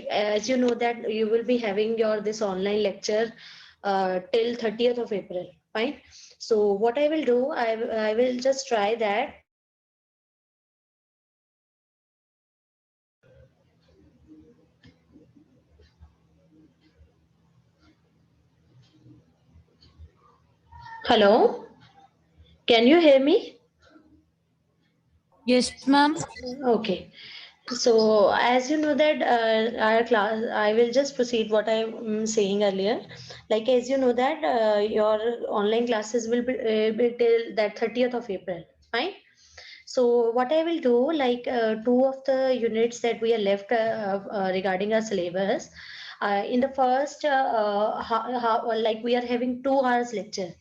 as you know that you will be having your this online lecture till 30th of April. Fine. So what I will do, I will just try that. Hello, can you hear me? Yes, ma'am. Okay. So as you know that our class, I will just proceed what I am saying earlier. Like as you know that your online classes will be till that 30th of April. Fine. So what I will do, like two of the units that we are left regarding our syllabus, in the first, like we are having 2 hours lecture.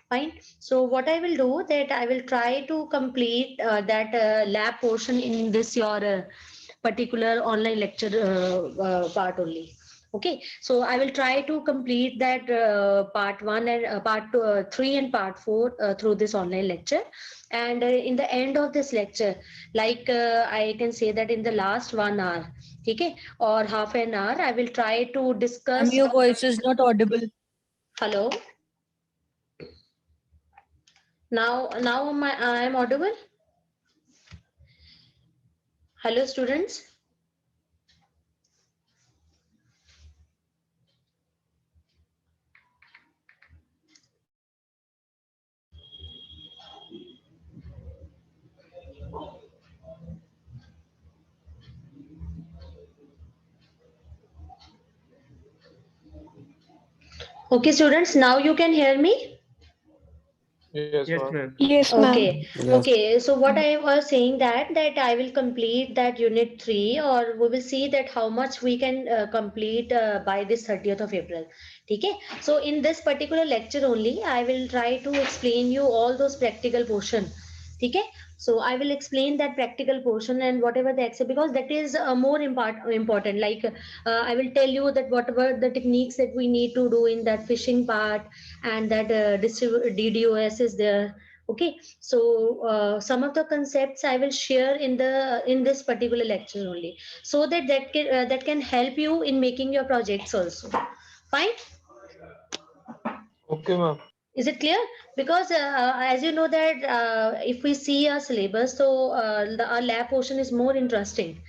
Fine. So what I will do that I will try to complete that lab portion in this your particular online lecture part only. Okay, so I will try to complete that part 1 and part 3 and part 4 through this online lecture. And in the end of this lecture, like I can say that in the last 1 hour, okay, or half an hour, I will try to Ma'am, discuss. your voice is not audible. Hello, now I am audible. Hello, students. Okay, students, now you can hear me. Yes, Yes, ma'am. ma'am. Yes, ma'am. Okay, Yes. okay. So what I was saying that I will complete that unit 3, or we will see that how much we can complete by this 30th of April. Okay. So in this particular lecture only, I will try to explain you all those practical portion. Okay. So I will explain that practical portion and whatever the exam, because that is more important. Like I will tell you that whatever the techniques that we need to do in that fishing part, and that DDoS is there. Okay, so some of the concepts I will share in this particular lecture only, so that can help you in making your projects also. Fine. Okay, ma'am. Is it clear? Because as you know that if we see our syllabus, so our lab portion is more interesting.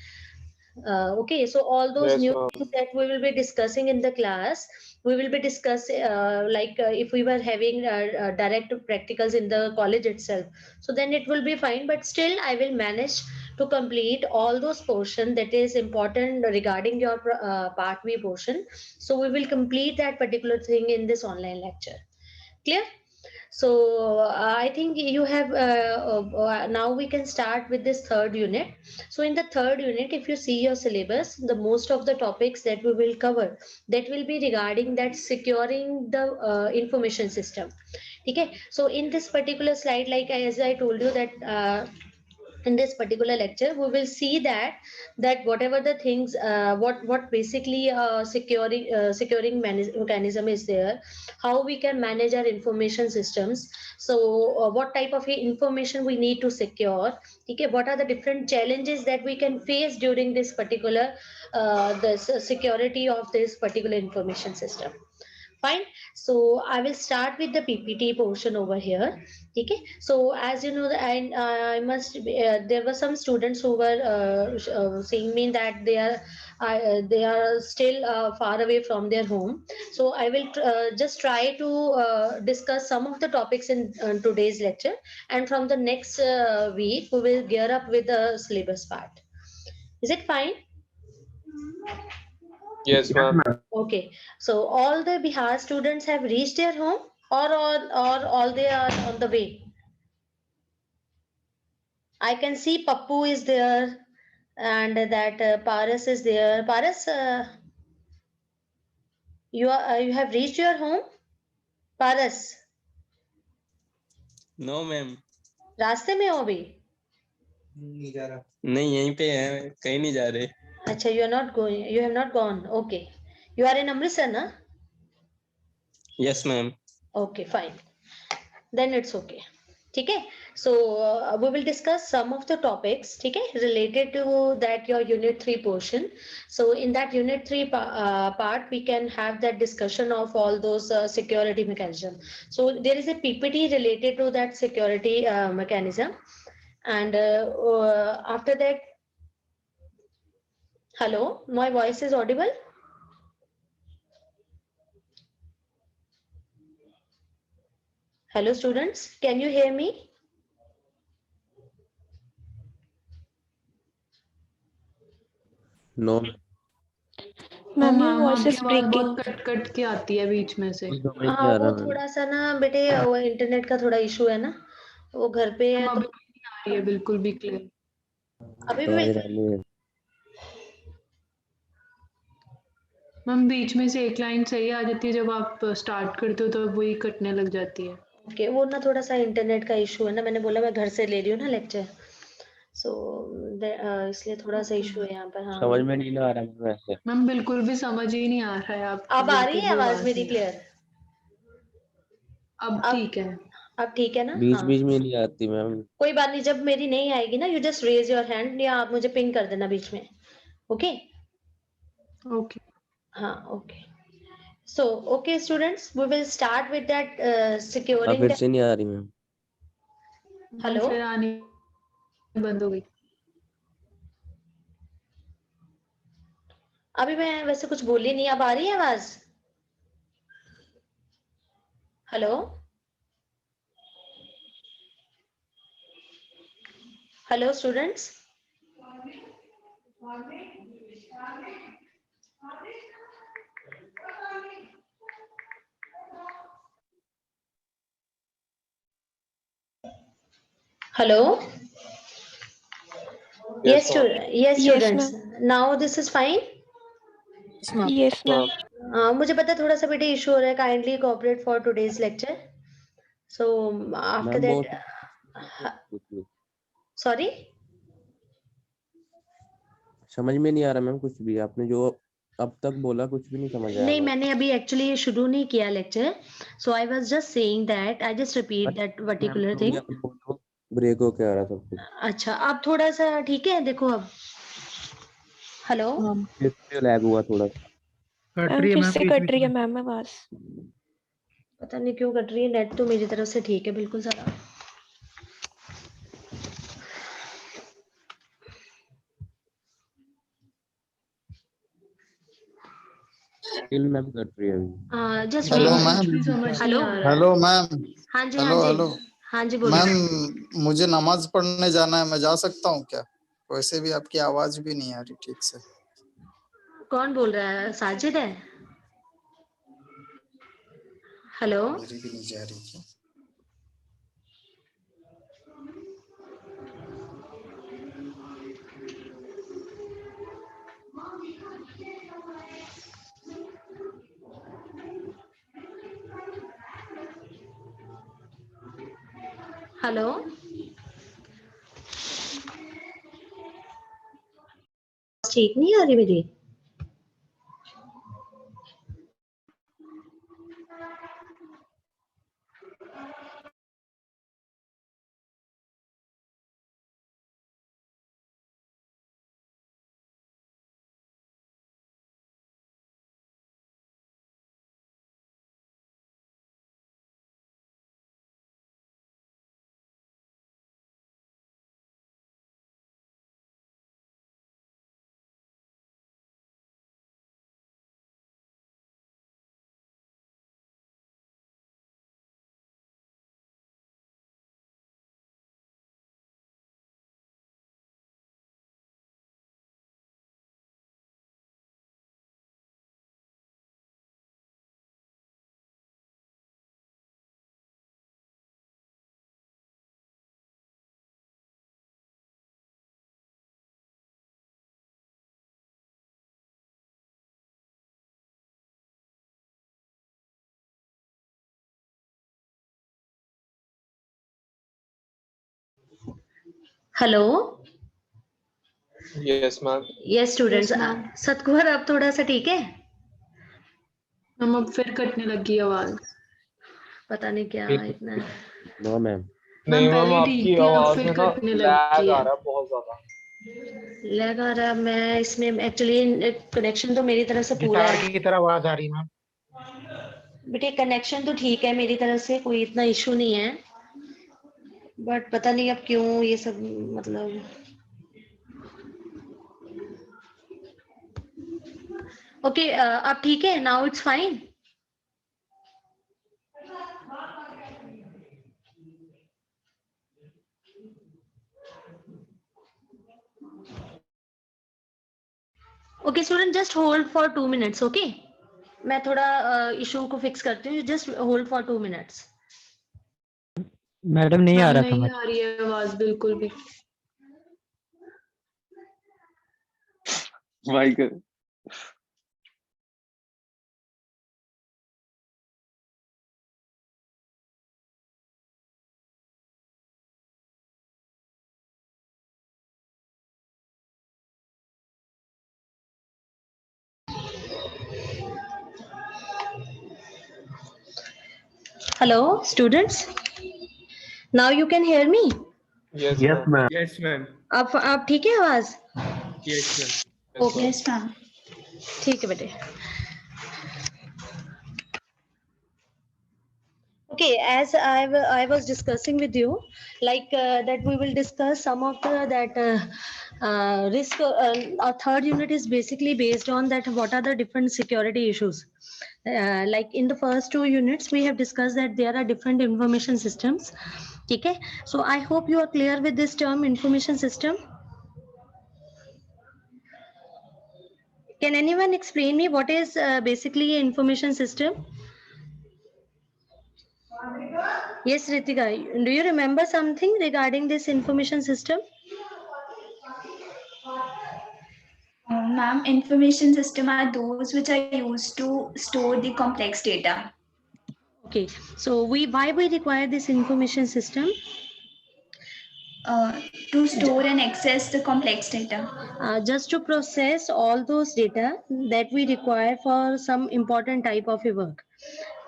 Okay, so all those Yes, new ma'am. things that we will be discussing in the class, we will be discussing like if we were having direct practicals in the college itself, so then it will be fine. But still, I will manage to complete all those portion that is important regarding your part B portion. So we will complete that particular thing in this online lecture. Clear? So I think you have now we can start with this third unit. So in the third unit, if you see your syllabus, the most of the topics that we will cover, that will be regarding that securing the information system. Okay, so in this particular slide, like as I told you that in this particular lecture we will see that whatever the things what basically securing mechanism is there, how we can manage our information systems. So what type of information we need to secure. Okay, what are the different challenges that we can face during this particular this security of this particular information system. Fine. So I will start with the PPT portion over here. Okay, so as you know, I must be, there were some students who were saying me that they are still far away from their home. So I will just try to discuss some of the topics in today's lecture, and from the next week we will gear up with the syllabus part. Is it fine? Yes, ma'am. Okay, so all the Bihar students have reached their home, or all they are on the way. I can see Pappu is there, and that Paras is there. Paras, you have reached your home. Paras, no ma'am, रास्ते में हो अभी? नहीं यहीं पे है, कहीं नहीं जा रहे. अच्छा, you are not going. You have not gone. Okay, you are in Amritsar, na? Yes, ma'am. Okay, fine. Then it's okay. ठीक है. So we will discuss some of the topics, ठीक है, related to that your unit 3 portion. So in that unit 3 part we can have that discussion of all those security mechanism. So there is a PPT related to that security mechanism, and after that, hello, my voice is audible? Hello students, can you hear me? No ma'am your ma'am voice आपकी is आवाज breaking. बहुत cut cut के आती है बीच में से. समझ नहीं हाँ, आ वो रहा मैम. थोड़ा सा ना बेटे, वो इंटरनेट का थोड़ा इशू है ना, वो घर पे है मैम तो अभी नहीं आ रही है बिल्कुल भी क्लियर. अभी तो भी. आज रहने हैं. मैम बीच में से एक लाइन सही आ जाती है, जब आप स्टार्ट करते हो तो वही कटने लग जाती है. ओके, वो ना थोड़ा सा इंटरनेट का इशू है ना, मैंने बोला मैं घर से ले रही हूँ ना लेक्चर, सो इसलिए थोड़ा सा इशू है यहाँ पर. हाँ, समझ में नहीं आ रहा मैम वैसे. मैम बिल्कुल भी समझ ही नहीं आ रहा है आप. अब आ रही है आवाज मेरी क्लियर? अब अब ठीक है. अब ठीक है ना? बीच हाँ, बीच में नहीं आती मैम. कोई बात नहीं, जब मेरी नहीं आएगी ना, you just raise your hand या आप मुझे पिंग कर देना बीच में. ओके. ओके. हाँ, okay. So, okay, students, we will start with that अब securing फिर the. से नहीं आ रही मैम. हेलो, फिर आनी बंद हो गई. अभी मैं वैसे कुछ बोली नहीं, अब आ रही है आवाज? Hello, hello students. Hello. Yes, ma'am. yes, Yes, students. Now this is fine. Yes ma'am. मुझे पता है थोड़ा सा बेटे इशू हो रहा है. Kindly cooperate for today's lecture. So after ma'am वो दैट, सॉरी, समझ में नहीं आ रहा मैम कुछ भी. आपने जो अब तक बोला कुछ भी नहीं समझ आया. नहीं, मैंने अभी एक्चुअली शुरू नहीं किया lecture. So I was just saying that I just repeat that particular thing. Break हो क्या रहा सब कुछ. अच्छा, अब थोड़ा सा ठीक है, देखो अब. हेलो, फिर लैग हुआ थोड़ा. मैम फिर से कट रही है मैम आवाज. पता नहीं क्यों कट रही है. नेट तो मेरी तरफ से ठीक है बिल्कुल सारा. स्टिल मैम कट रही है अभी. Just hello wait. मैम. समझ हेलो. नहीं आ रहा है. Hello ma'am. हाँ जी, हेलो हाँ जी, हेलो हाँ जी, बोलिए. मैम, मुझे नमाज पढ़ने जाना है, मैं जा सकता हूँ क्या? वैसे भी आपकी आवाज भी नहीं आ रही ठीक से. कौन बोल रहा है? साजिद है? हेलो, मेरी भी नहीं जा रही क्या? हेलो. ठीक नहीं आ रही मेरी? Hello. Yes, ma'am. Yes students. Yes, ma'am. सतकुमार, अब थोड़ा सा ठीक है? मैम अब फिर कटने लगी आवाज. पता नहीं क्या फिर इतना. No ma'am. नहीं मैम, पहले ठीक आपकी थी, अब आवाज फिर में ना कटने लैग लगती आ है। रहा है बहुत ज्यादा। लगा रहा मैं इसमें एक्चुअली कनेक्शन तो मेरी तरफ से पूरा गिटार है की तरह आवाज आ रही मैम। बेटे, कनेक्शन तो ठीक है मेरी तरफ से, कोई इतना इशू नहीं है, बट पता नहीं अब क्यों ये सब मतलब। ओके, अब ठीक है, now it's fine. Okay student, just hold for 2 minutes. Okay, मैं थोड़ा इशू को फिक्स करती हूँ, just hold for 2 minutes. Madam नहीं आ मैम रहा नहीं समझ। आ रही है आवाज बिल्कुल भी। Mic Hello students, now you can hear me? Yes yes ma'am. Ma'am. Yes ma'am. आप ठीक है आवाज? Yes ma'am. ओके, ठीक है बेटे। Okay, as I was discussing with you, like that we will discuss some of the risk. Our third unit is basically based on that what are the different security issues. Like in the first 2 units, we have discussed that there are different information systems. Okay, so I hope you are clear with this term information system. Can anyone explain me what is basically an information system? Yes, Ritika, do you remember something regarding this information system? Ma'am, information system are those which are used to store the complex data. Okay, so why we require this information system? To store and access the complex data. Just to process all those data that we require for some important type of a work.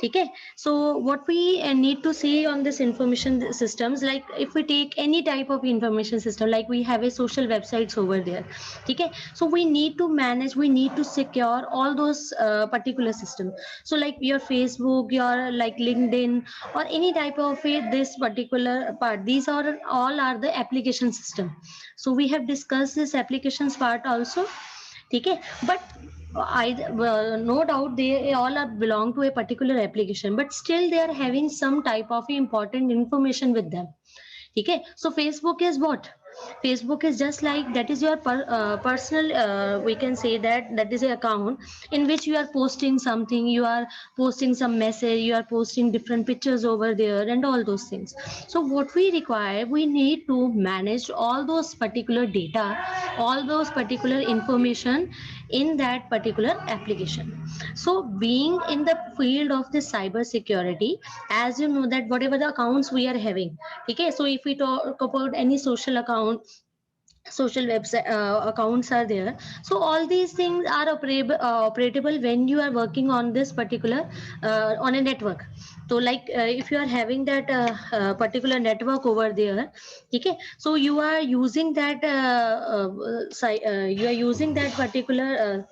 Okay, so what we need to see on this information systems, like if we take any type of information system, like we have a social websites over there. Okay, so we need to manage, we need to secure all those particular system. So like your Facebook, your like LinkedIn or any type of this particular part, these are all are the application system. So we have discussed this applications part also. Okay, but no doubt they all are belong to a particular application, but still they are having some type of important information with them. Okay, so Facebook is what? Facebook is just like that is your personal, we can say that is an account in which you are posting something, you are posting some message, you are posting different pictures over there and all those things. So what we require, we need to manage all those particular data, all those particular information in that particular application. So being in the field of the cyber security, as you know that whatever the accounts we are having, okay, so if we talk about any social account, social website accounts are there, so all these things are operatable when you are working on this particular on a network. So like if you are having that particular network over there, okay, so you are using that you are using that particular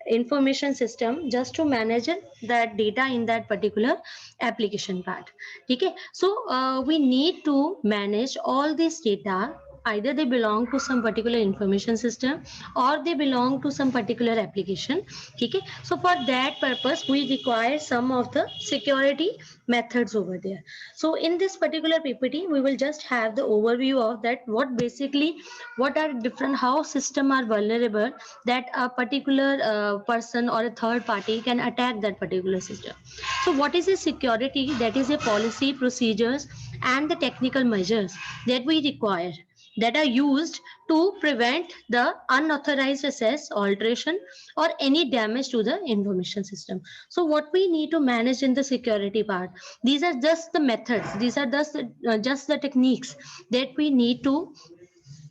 information system just to manage that data in that particular application part. Okay, so we need to manage all this data, either they belong to some particular information system or they belong to some particular application. Okay, so for that purpose we require some of the security methods over there. So in this particular PPT we will just have the overview of that, what basically what are different, how system are vulnerable, that a particular person or a third party can attack that particular system. So what is a security? That is a policy, procedures and the technical measures that we require, that are used to prevent the unauthorized access, alteration or any damage to the information system. So what we need to manage in the security part, these are just the methods, these are just the techniques that we need to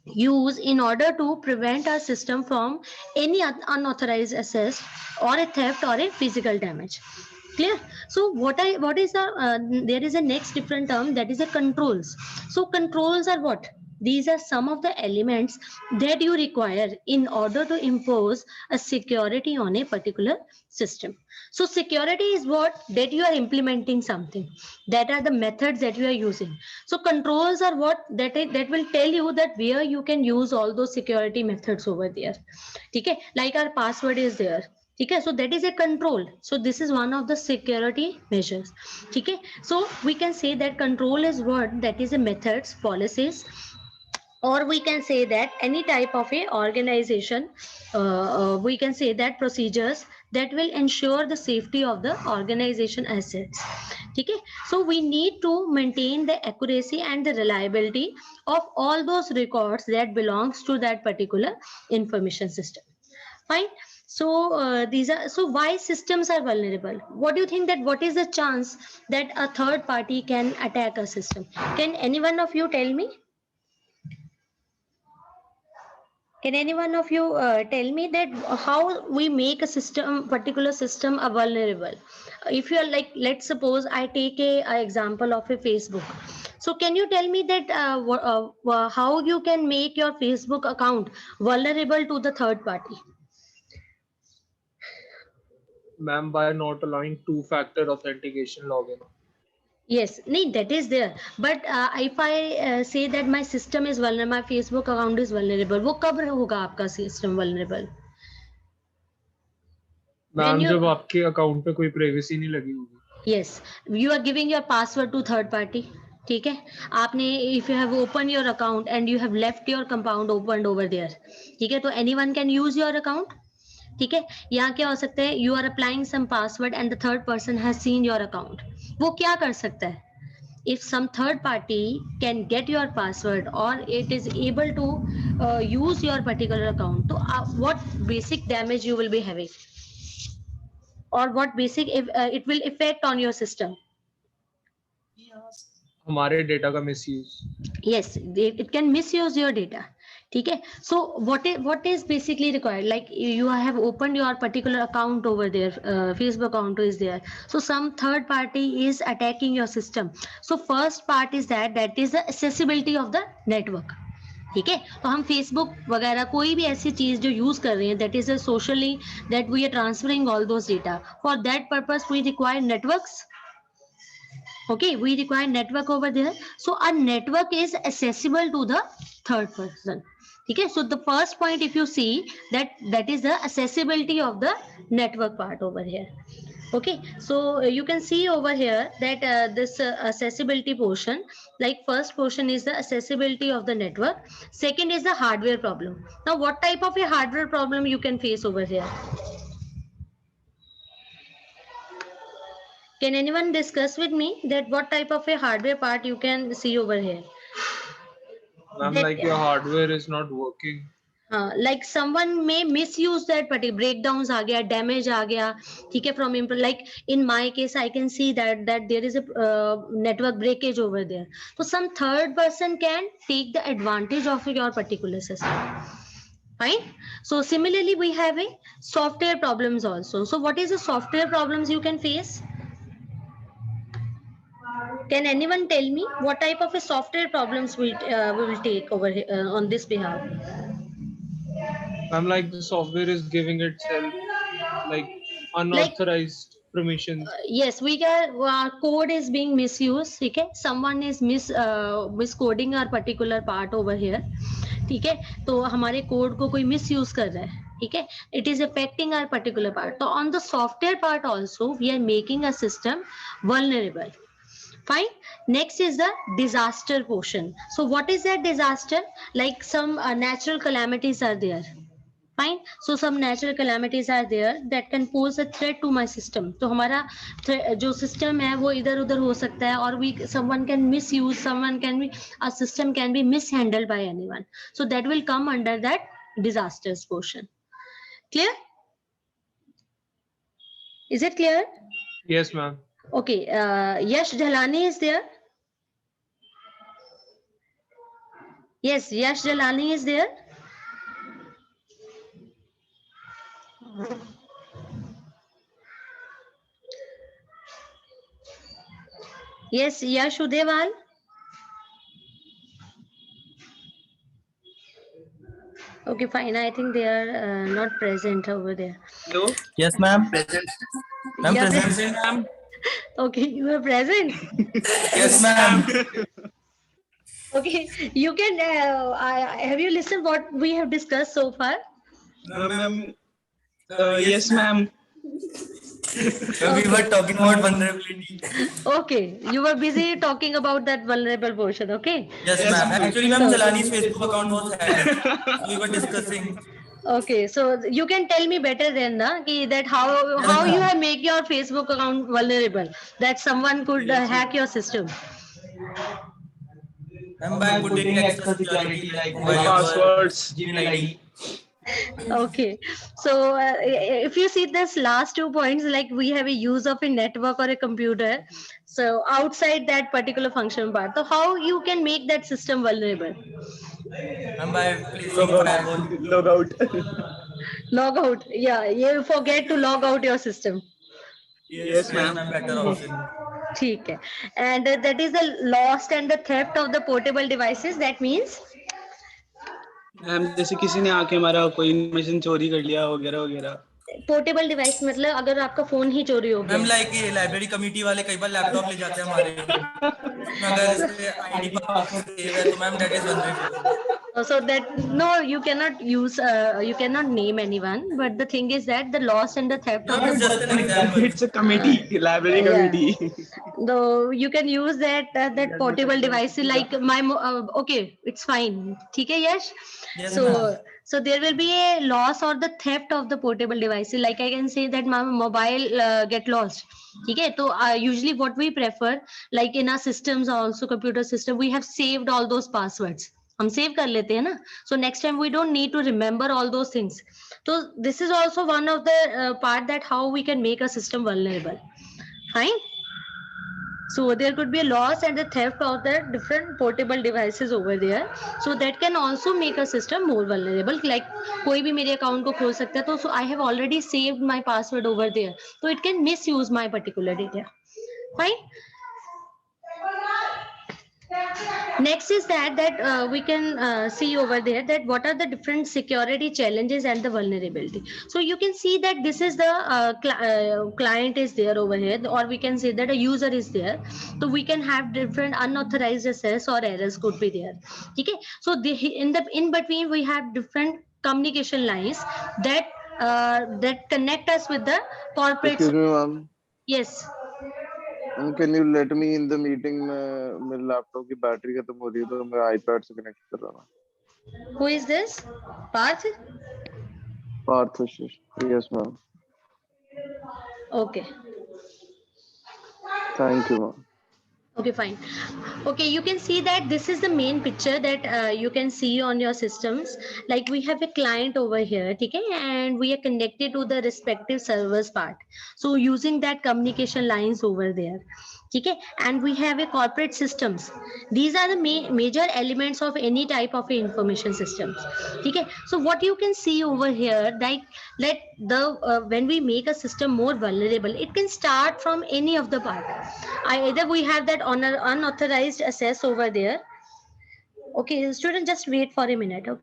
use in order to prevent our system from any unauthorized access or a theft or a physical damage. Clear? So what is the there is a next different term, that is a controls. So controls are what? These are some of the elements that you require in order to impose a security on a particular system. So security is what? That you are implementing something. That are the methods that you are using. So controls are what? That will tell you that where you can use all those security methods over there. Okay? Like our password is there. Okay, so that is a control. So this is one of the security measures. Okay, so we can say that control is what? That is a methods, policies, or we can say that any type of a organization, we can say that procedures that will ensure the safety of the organization assets. Okay, so we need to maintain the accuracy and the reliability of all those records that belongs to that particular information system. Fine. So these are, so why systems are vulnerable? What do you think, that what is the chance that a third party can attack a system? Can any one of you tell me? Can any one of you tell me that how we make a system, particular system, a vulnerable? If you are like, let's suppose I take a example of a Facebook. So can you tell me that how you can make your Facebook account vulnerable to the third party? Ma'am, by not allowing two-factor authentication login. Yes, nee, that is there. But if I say that my system is vulnerable, my Facebook account is vulnerable, वो कब होगा आपका system vulnerable? When ma'am you, जब आपके account पे कोई privacy नहीं लगी होगी. yes, you are giving your password to third party. ठीक है, आपने, if you have opened your account and you have left your compound opened over there, ठीक है, तो anyone can use your account. ठीक है, यहाँ क्या हो सकता है, you are applying some password and the third person has seen your account. वो क्या कर सकता है? If some third party can get your password or it is able to use your particular account, so what basic damage you will be having, or what basic it will affect on your system? हमारे data का misuse. Yes, it can misuse your data. ठीक है, so what is basically required, like you have opened your particular account over there, Facebook account is there, so some third party is attacking your system. So first part is that is the accessibility of the network. ठीक है, तो हम Facebook वगैरह कोई भी ऐसी चीज जो यूज कर रहे हैं, that is socially that we are transferring all those data, for that purpose we require networks. Okay, we require network over there. So a network is accessible to the third person. Okay, so the first point, if you see that is the accessibility of the network part over here. Okay, so you can see over here that this accessibility portion, like first portion is the accessibility of the network, second is the hardware problem. Now what type of a hardware problem you can face over here? Can anyone discuss with me that what type of a hardware part you can see over here? Ma'am, That, like your hardware is not working. like someone may misuse that particular, breakdowns आ गया, damage आ गया, ठीक है, from like in my case I can see that there is a network breakage over there. So some third person can take the advantage of your particular system. Fine. So similarly we have a software problems also. So what is the software problems you can face? Can anyone tell me what type of a software problems we will take over here, on this behalf? Ma'am, like the software is giving itself like unauthorized permissions. Yes, we can, our code is being misused. Okay, someone is miscoding our particular part over here. ठीक है, तो हमारे code को कोई misuse कर रहा है. ठीक है, it is affecting our particular part. So on the software part also we are making a system vulnerable. Fine. Next is the disaster portion. So what is that disaster? Like some natural calamities are there. Fine. So some natural calamities are there that can pose a threat to my system. तो हमारा जो system है वो इधर उधर हो सकता है, और someone can misuse, a system can be mishandled by anyone. So that will come under that disasters portion. Clear? Is it clear? Yes, ma'am. Okay, Yash Jalani is there. Yes, Yash Jalani is there. Yes, Yash Udewal. Okay, fine. I think they are not present over there. Hello. Yes, ma'am. Present. Ma'am, Yeah, present, ma'am. Okay, you are present. Yes, ma'am. Okay, you can. Have you listened what we have discussed so far? Ma'am. Yes, ma'am. We were talking about vulnerability. Okay, you were busy talking about that vulnerable portion. Okay. Yes, ma'am. Actually, ma'am, Jalani's Facebook account was hacked. So we were discussing. Okay, so you can tell me better then, na, that how you have make your Facebook account vulnerable, that someone could hack your system. Ma'am, by putting extra security like mobile passwords, Gmail ID. Okay, so if you see this last 2 points, like we have a use of a network or a computer, so outside that particular function part, so how you can make that system vulnerable? Ma'am, by placing firewall. Log out. Log out. Yeah, you forget to log out your system. Yes, ma'am. Better option. ठीक है. And that is the lost and the theft of the portable devices. That means ma'am जैसे किसी ने आके हमारा कोई information चोरी कर लिया वगैरह वगैरह. पोर्टेबल डिवाइस मतलब अगर आपका फोन ही चोरी हो गया. मैम लाइक ये लाइब्रेरी कमिटी वाले कई बार लैपटॉप ले जाते हैं हमारे. अगर इसमें आईडी पासवर्ड सेव है तो ma'am that is vulnerable. So that no, you cannot use, you cannot name anyone, but the thing is that the loss and the theft of It's just an example. It's a committee, library committee. though you can use that that portable device like my okay, it's fine. ठीक है यश? Yes, So ma'am. so there will be a loss or the theft of the portable device. Like I can say that my mobile get lost. ठीक है, तो usually what we prefer, like in our systems also computer system, we have saved all those passwords. हम save कर लेते हैं ना, so next time we don't need to remember all those things. So this is also one of the part that how we can make a system vulnerable. Fine. So there could be a loss and the theft of the different portable devices over there. So that can also make a system more vulnerable. Like कोई भी मेरे account को खोल सकता है, तो so I have already saved my password over there. So it can misuse my particular data. Fine. Next is that we can see over there that what are the different security challenges and the vulnerability. So you can see that this is the client is there over here, or we can say that a user is there. So we can have different unauthorized access or errors could be there. Okay, so in between we have different communication lines that that connect us with the corporate. Excuse me, ma'am. Yes. Can you let me in the meeting? मेरे laptop की battery खत्म हो रही है तो मैं iPad से connect कर रहा हूँ. Who is this? Parth? Parth. Yes, ma'am. Okay. Thank you, ma'am. Okay, fine. Okay, you can see that this is the main picture that you can see on your systems. Like we have a client over here, okay, and we are connected to the respective servers part. So using that communication lines over there, okay, and we have a corporate systems. These are the major elements of any type of information systems. Okay, so what you can see over here, like let the when we make a system more vulnerable, it can start from any of the part. Either we have that on an unauthorized access over there. Okay, student, just wait for a minute. Okay.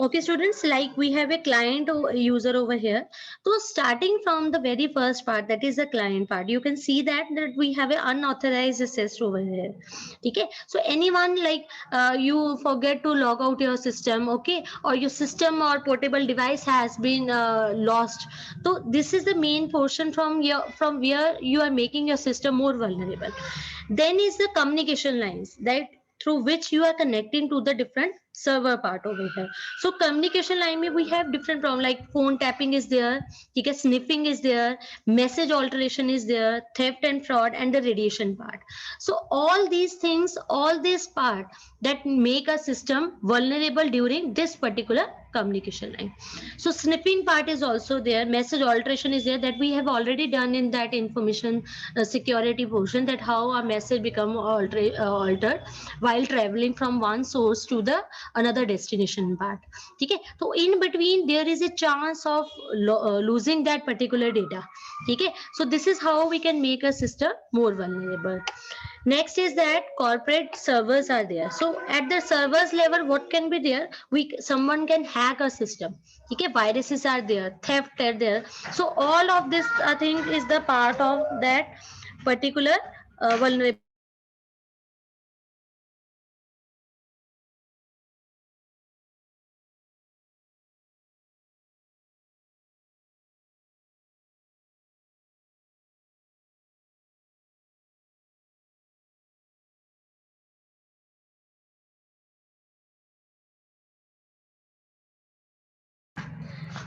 Okay, students, like we have a client or user over here. So starting from the very first part, that is the client part, you can see that we have an unauthorized access over here. Okay, so anyone like you forget to log out your system, okay, or your system or portable device has been lost. So this is the main portion from where you are making your system more vulnerable. Then is the communication lines that through which you are connecting to the different server part over here. So communication line में we have different problem like phone tapping is there, ठीक है, sniffing is there, message alteration is there, theft and fraud, and the radiation part. So all these things, all this part that make a system vulnerable during this particular communication line. So sniffing part is also there, message alteration is there, that we have already done in that information security portion, that how a message become altered while traveling from one source to the another destination part. Okay, so in between there is a chance of losing that particular data. Okay, so this is how we can make a system more vulnerable. Next is that corporate servers are there. So at the servers level, what can be there? Someone can hack a system. Okay, viruses are there, theft are there. So all of this, I think, is the part of that particular vulnerability.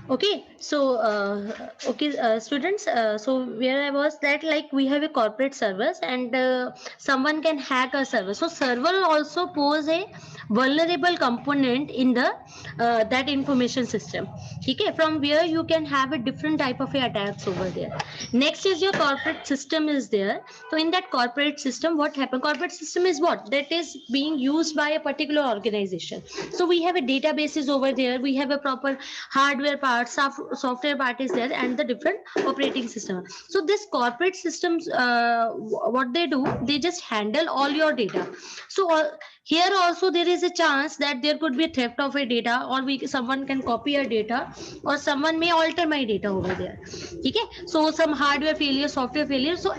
Okay, so students, so where I was, that like we have a corporate servers and someone can hack a server. So server also pose a vulnerable component in the that information system. Okay, from where you can have a different type of attacks over there. Next is your corporate system is there. So in that corporate system, what happened? Corporate system is what? That is being used by a particular organization. So we have a databases over there. We have a proper hardware part, software part is there, and the different operating system. So this corporate systems, what they do, they just handle all your data. So here also there is a chance that there could be a theft of a data, or someone can copy a data, or someone may alter my data over there. Okay, so some hardware failure, software failure. So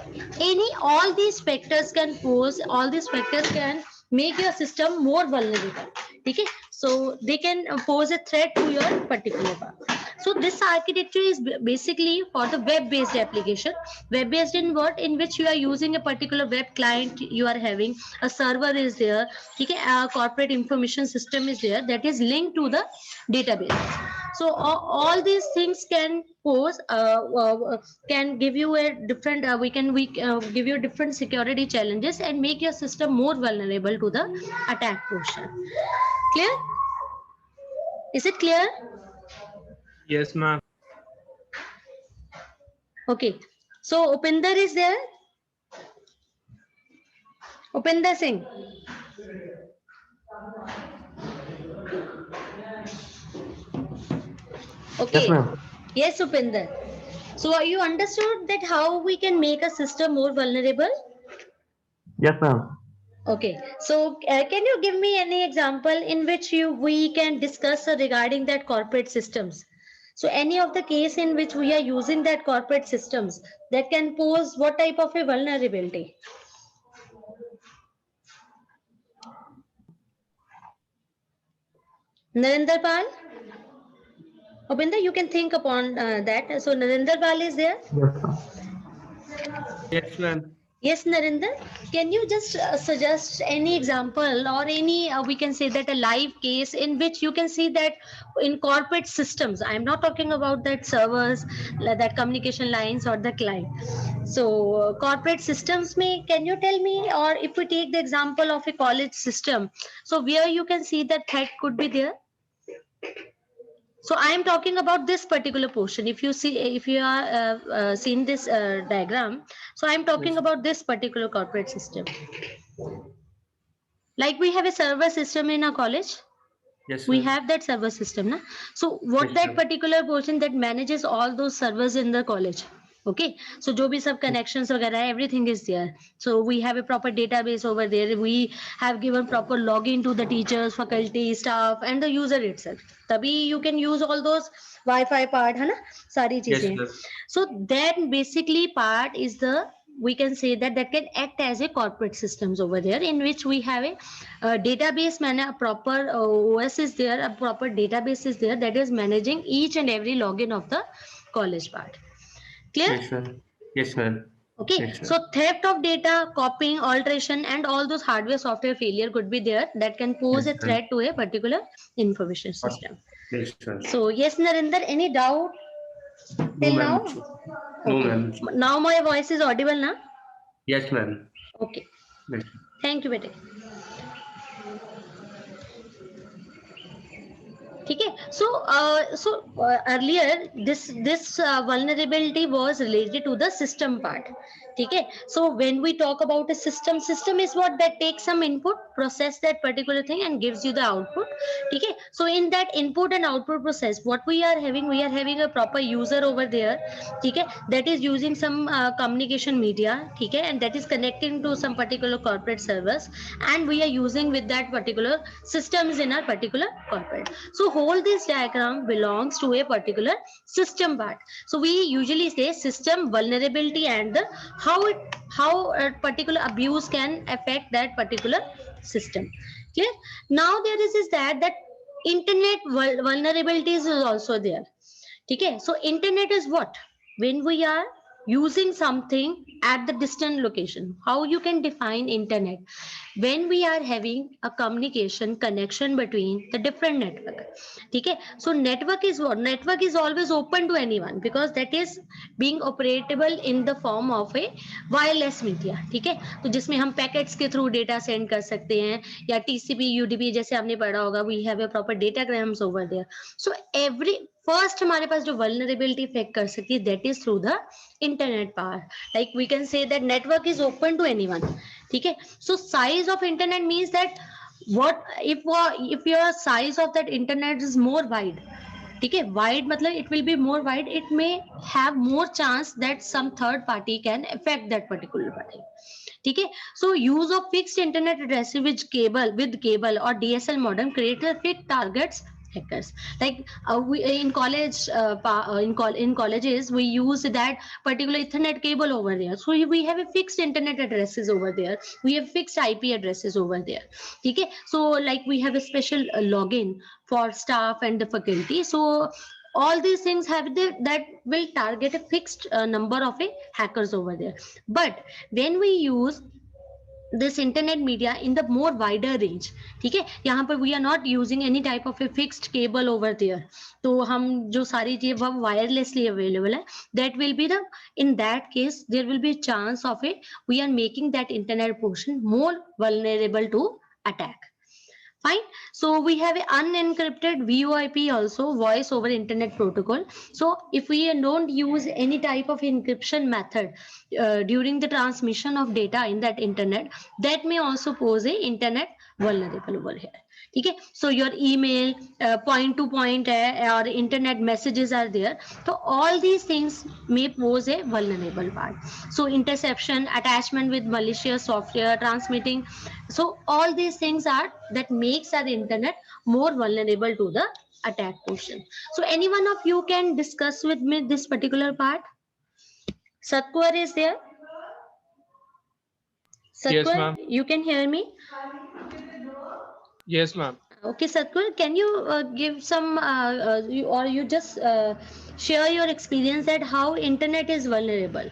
all these factors can pose, all these factors can make your system more vulnerable. Okay, so they can pose a threat to your particular part. So this architecture is basically for the web-based application. Web-based in what? In which you are using a particular web client, you are having a server is there. Okay, a corporate information system is there that is linked to the database. So all these things can pose, can give you a different, we give you different security challenges and make your system more vulnerable to the attack portion. Clear? Is it clear? Yes, ma'am. Okay. So Upinder is there? Upinder Singh. Okay. Yes, ma'am. Yes, Upinder. So you understood that how we can make a system more vulnerable? Yes, ma'am. Okay, so can you give me any example in which we can discuss regarding that corporate systems? So any of the case in which we are using that corporate systems that can pose what type of a vulnerability? Narendra Pal? Upinder, you can think upon that. So Narendra Pal is there? Yes, ma'am. Yes, ma'am. Yes, Narendra, can you just suggest any example or any, we can say that a live case in which you can see that in corporate systems, I'm not talking about that servers, that communication lines or the client. So corporate systems can you tell me, or if we take the example of a college system, so where you can see that threat could be there? So I am talking about this particular portion. If you see, if you are seen this diagram, so I am talking about this particular corporate system. Like we have a server system in a college. Yes, we have that server system, na? So what that particular portion that manages all those servers in the college. Okay, so jo bhi sab connections वगैरह, everything is there. So we have a proper database over there. We have given proper login to the teachers, faculty, staff, and the user itself. Tabhi you can use all those Wi-Fi part, है ना, सारी चीजें. So that basically part is the, we can say that can act as a corporate systems over there, in which we have a database, a proper OS is there, a proper database is there that is managing each and every login of the college part. Clear? Yes, ma'am. Yes, ma'am. Okay, Yes, sir. so theft of data, copying, alteration, and all those hardware software failure could be there that can pose Yes, a sir. threat to a particular information system. Yes, sir. So yes, Narinder, any doubt No, till ma'am. now? No, Okay. ma'am. Now my voice is audible now? Yes, ma'am. Okay. Yes. Thank you, beta. Okay, so earlier this vulnerability was related to the system part. Okay, so when we talk about a system is what that takes some input, process that particular thing and gives you the output. Okay, so in that input and output process, what we are having a proper user over there. Okay, that is using some communication media. Okay, and that is connecting to some particular corporate servers, and we are using with that particular systems in our particular corporate. So whole this diagram belongs to a particular system part. So we usually say system vulnerability and the how a particular abuse can affect that particular system. Clear? Now there is that internet vulnerabilities is also there. Okay, so internet is what? When we are using something at the distant location, how you can define internet? When we are having a communication connection between the different network. Okay, so network is what? Network is always open to anyone because that is being operatable in the form of a wireless media. ठीक है, तो जिसमें हम packets के through data send कर सकते हैं या टीसीपी यूडीपी जैसे आपने पढ़ा होगा, we have a proper datagrams over there. So every first हमारे पास जो वल्नरेबिलिटी इफेक्ट कर सकती है that is through the internet power. Like we can say that network is open to anyone. ठीक है, so size of internet means that what if your size of that internet is more wide. ठीक है, wide मतलब it will be more wide, it may have more chance that some third party can affect that particular party. ठीक है, so use of fixed internet address with cable or DSL modem create a fixed targets hackers. Like we in college in colleges we use that particular ethernet cable over there, so we have a fixed internet addresses over there, we have fixed IP addresses over there. Okay, so like we have a special login for staff and the faculty, so all these things have that will target a fixed number of hackers over there. But when we use this internet media in the more wider range, ठीक है, यहाँ पर we are not using any type of a fixed cable over there, तो हम जो सारी चीज वो wirelessly available है, that will be the, in that case there will be a chance of a we are making that internet portion more vulnerable to attack. Fine. So we have an unencrypted VoIP also, voice over internet protocol. So if we don't use any type of encryption method during the transmission of data in that internet, that may also pose a internet vulnerable over here. ठीक है, so your email point to point है और internet messages are there, so all these things may pose a vulnerable part. So interception, attachment with malicious software, transmitting, so all these things are that makes our internet more vulnerable to the attack portion. So any one of you can discuss with me this particular part. Satkwar is there? Satkwar, Yes, ma'am. you can hear me? Yes, ma'am. Okay, Satkwar, can you give some you just share your experience that how internet is vulnerable?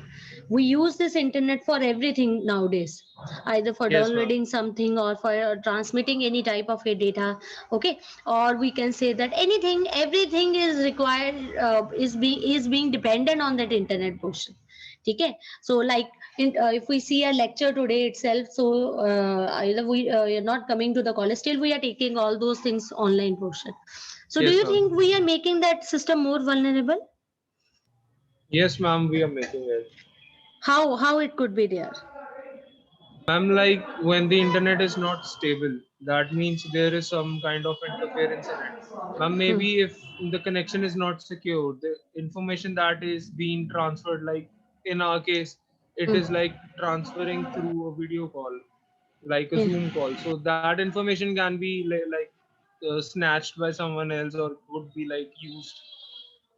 We use this internet for everything nowadays, either for Yes, downloading something or for transmitting any type of a data. Okay, or we can say that everything is required is being dependent on that internet portion. Okay, so like if we see a lecture today itself, so either we are not coming to the college, still we are taking all those things online portion. So Yes, do you ma'am. think we are making that system more vulnerable? Yes, ma'am, we are making it. How it could be there? Ma'am, like when the internet is not stable, that means there is some kind of interference in it. Ma'am, maybe if the connection is not secure, the information that is being transferred, like in our case, it is like transferring through a video call, like a Zoom call. So that information can be snatched by someone else or would be like used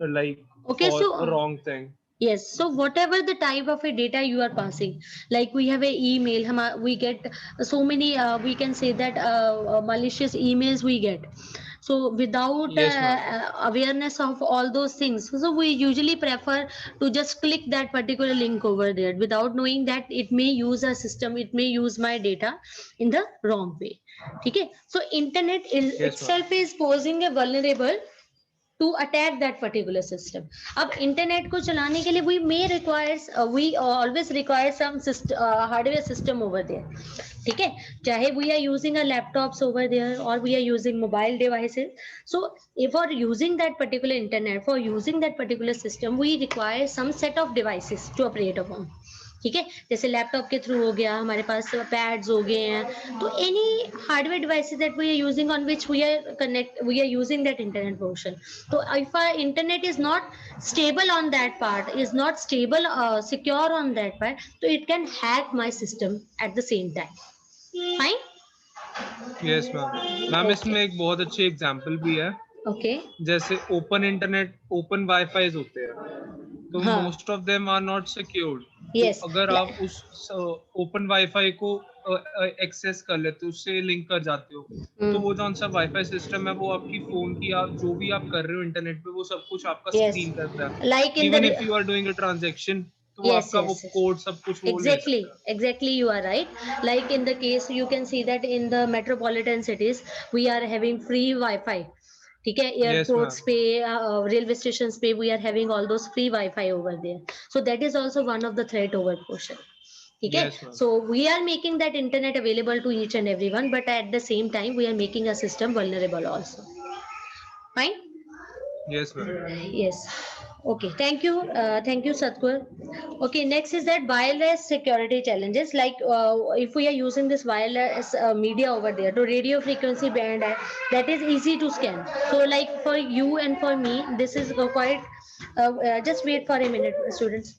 like Okay, for so a wrong thing. yes, so whatever the type of a data you are passing, like we have a email, we get so many we can say that malicious emails we get. So without Yes, ma'am. awareness of all those things, so we usually prefer to just click that particular link over there without knowing that it may use a system, it may use my data in the wrong way. Okay, so internet itself is posing a vulnerable to attack that particular system. अब internet को चलाने के लिए we may requires we always require some system, hardware system over there. ठीक है, चाहे we are using a laptops over there or we are using mobile devices. So if for using that particular internet, for using that particular system, we require some set of devices to operate upon. ठीक है, जैसे laptop के through हो गया, हमारे पास pads हो गए हैं, तो any hardware devices that we are using on which we are using that internet portion. तो if our internet is not stable on that part, is not stable secure on that part, so it can hack my system at the same time. Fine. Yes, ma'am. Ma'am इसमें एक बहुत अच्छी example भी है. Okay. जैसे open internet, open wifi होते हैं, तो हाँ. Most of them are not secured. Yes. तो अगर आप उस ओपन वाईफाई को एक्सेस कर लेते हो, उससे लिंक कर जाते हो, तो वो जो सा वाईफाई सिस्टम है वो आपकी फोन की, आप जो भी आप कर रहे हो इंटरनेट पे, वो सब कुछ आपका स्क्रीन करता है. Like in even the if you are doing a transaction, तो Yes, आपका yes, वो yes. कोड सब कुछ वो Exactly, you are right. Like in the case, you can see that in the metropolitan cities, we are having free Wi-Fi. ठीक है, airports पे, railway station पे, we are having all those free Wi-Fi over there. So that is also one of the threat over portion. ठीक है, so we are making that internet available to each and everyone, but at the same time we are making a system vulnerable also. Fine. Yes, ma'am. Yes. Okay, thank you Satkur. Okay, next is that wireless security challenges. Like if we are using this wireless media over there, to radio frequency band, that is easy to scan. So like for you and for me, this is quite just wait for a minute, students.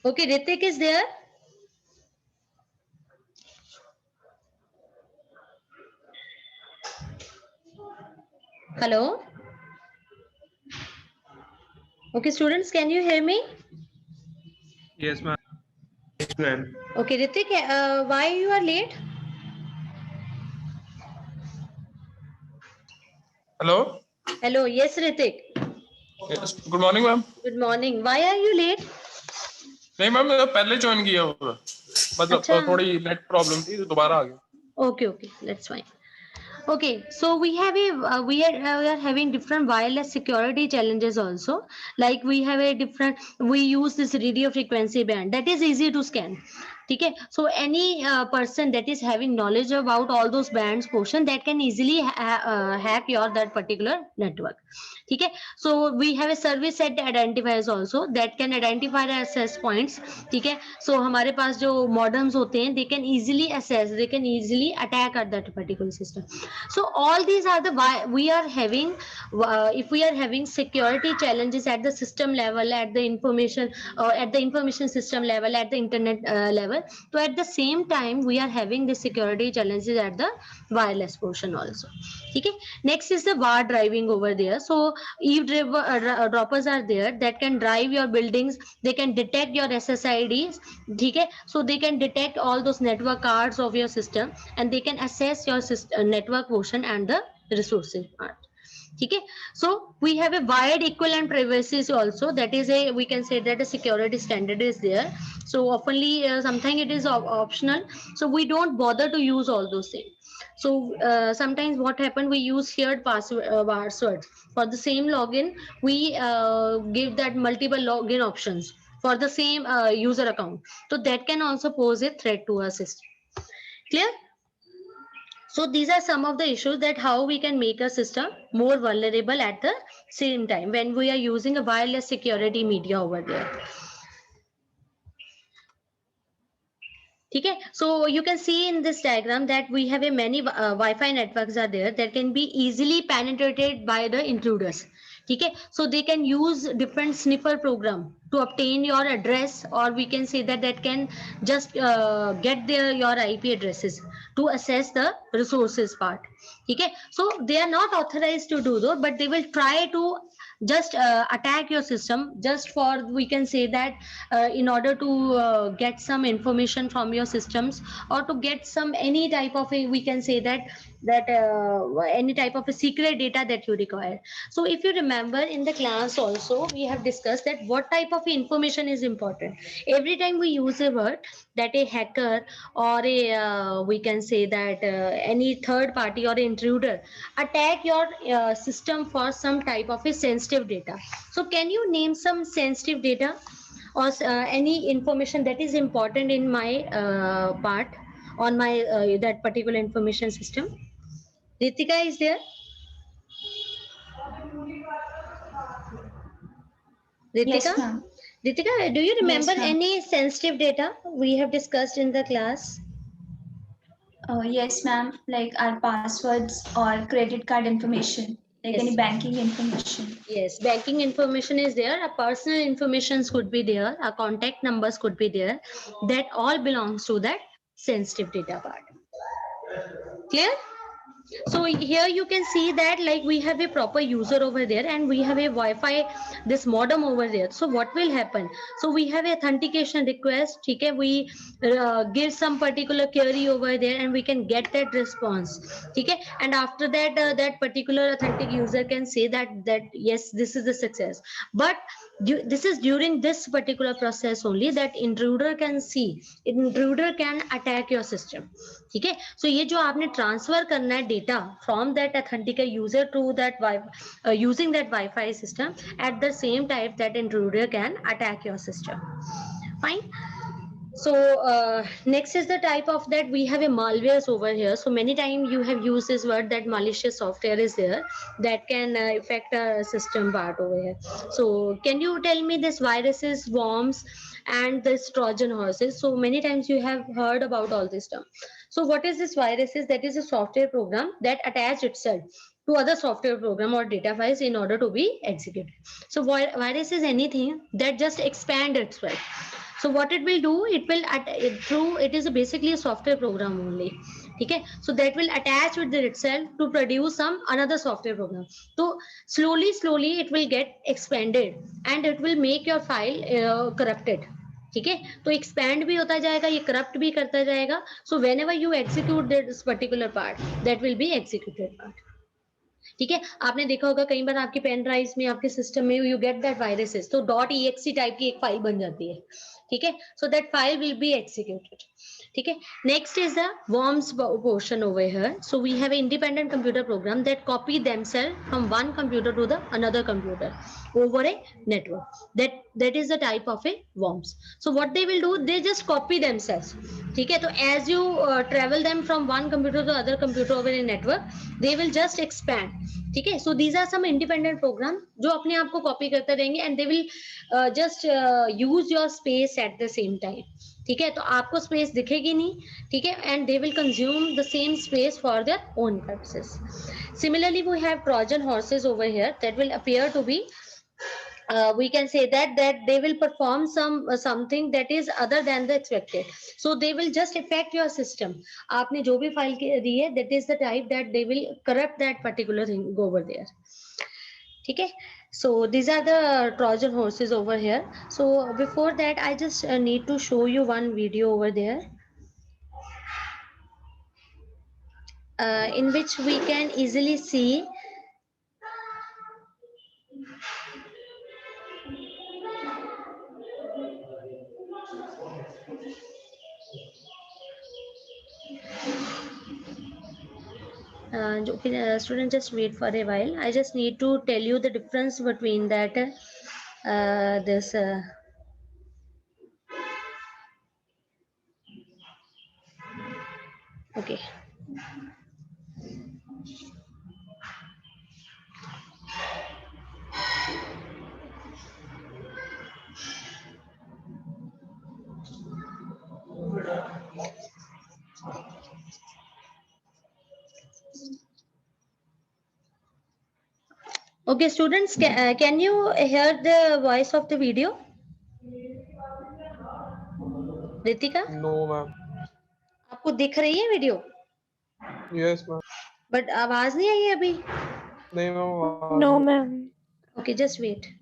Okay, Ritik is there. Hello. Okay, students, can you hear me? Yes, ma'am. Yes, ma'am. Okay, Ritik, why you are late? Hello. Hello. Yes, Ritik. Yes. Good morning, ma'am. Good morning. Why are you late? नहीं ma'am, मैं पहले join किया हुआ, मतलब थोड़ी net problem थी तो दोबारा आ गया. Okay, that's fine. Okay, so we have we are having different wireless security challenges also. Like we have we use this radio frequency band that is easy to scan. Okay, so any person that is having knowledge about all those bands portion, that can easily hack your that particular network. Okay, so we have a service set identifiers also that can identify the access points. Okay, so हमारे पास जो modems होते हैं, they can easily access, they can easily attack at that particular system. So all these are the why we are having if we are having security challenges at the system level, at the information at the information system level, at the internet level. So at the same time we are having the security challenges at the wireless portion also. Okay, next is the VAR driving over there. So eavesdroppers are there that can drive your buildings, they can detect your SSIDs. Okay, so they can detect all those network cards of your system and they can assess your network portion and the resources part. Okay, so we have a wired equivalent privacy also, that is a, we can say that a security standard is there. So oftenly sometimes it is optional, so we don't bother to use all those things. So sometimes what happened, we use shared passwords for the same login. We give that multiple login options for the same user account, so that can also pose a threat to our system. Clear? So these are some of the issues that how we can make a system more vulnerable at the same time when we are using a wireless security media over there. Okay, so you can see in this diagram that we have a many Wi-Fi networks are there that can be easily penetrated by the intruders. ठीक है, so they can use different sniffer program to obtain your address, or we can say that that can just get their your IP addresses to assess the resources part. ठीक है, so they are not authorized to do that, but they will try to just attack your system just for, we can say that in order to get some information from your systems, or to get some any type of a, we can say that any type of a secret data that you require. So if you remember in the class also we have discussed that what type of information is important. Every time we use a word that a hacker or a we can say that any third party or intruder attack your system for some type of a sensitive data. So can you name some sensitive data or any information that is important in my part on my that particular information system? Ritika is there? Ritika? Yes, ma'am. Ritika, do you remember Yes, ma'am. any sensitive data we have discussed in the class? Yes, ma'am. Like our passwords or credit card information, like any Yes. banking information. Yes, banking information is there, our personal informations could be there, our contact numbers could be there. That all belongs to that sensitive data part. Clear? So here you can see that like we have a proper user over there and we have a Wi-Fi this modem over there. So what will happen? So we have authentication request. Okay, we give some particular query over there and we can get that response. Okay, and after that that particular authentic user can say that yes, this is the success. But this is during this particular process only that intruder can see, intruder can attack your system. ठीक है, so ये जो आपने transfer करना है data from that authentic user to that using that Wi-Fi system, at the same time that intruder can attack your system. Fine. So next is the type of that we have a malwares over here. So many times you have used this word that malicious software is there that can affect a system part over here. So can you tell me this viruses, worms, and this Trojan horses? So many times you have heard about all this stuff. So what is this viruses? That is a software program that attach itself to other software program or data files in order to be executed. So virus is anything that just expand itself. So what it will do, it will it is basically a software program only. Okay, so that will attach with itself to produce some another software program. So slowly it will get expanded and it will make your file corrupted. ठीक है, तो expand भी होता जाएगा, ये corrupt भी करता जाएगा. So when ever you execute this particular part, that will be executed part. ठीक है, आपने देखा होगा कई बार आपके पेन ड्राइव में आपके सिस्टम में यू गेट दैट वायरसेस, तो .exe टाइप की एक फाइल बन जाती है. ठीक है, so that file will be executed. ठीक है, next is the worms portion over here. So we have an independent computer program that copy themselves from one computer to the another computer over a network. That is the type of a worms. So what they will do, they just copy themselves. ठीक है, तो as you travel them from one computer to other computer over a network, they will just expand. ठीक है, so these are some independent program जो अपने आप को copy करते रहेंगे and they will just use your space at the same time. ठीक है, तो आपको स्पेस दिखेगी नहीं. ठीक है, and they will consume the same space for their own purposes. Similarly, we have Trojan horses over here that will appear to be we can say that they will perform something that is other than the expected. So they will just affect your system. आपने जो भी file दी है, that is the type that they will corrupt that particular thing over there. ठीक है, so these are the Trojan horses over here. So before that I just need to show you one video over there in which we can easily see student, just wait for a while. I just need to tell you the difference between that this okay. Okay, students, can you hear the voice of the video? Ritika? No, ma'am. आपको दिख रही है video? Yes, ma'am. But आवाज नहीं आई अभी? नहीं ma'am. No, ma'am. Okay, just wait.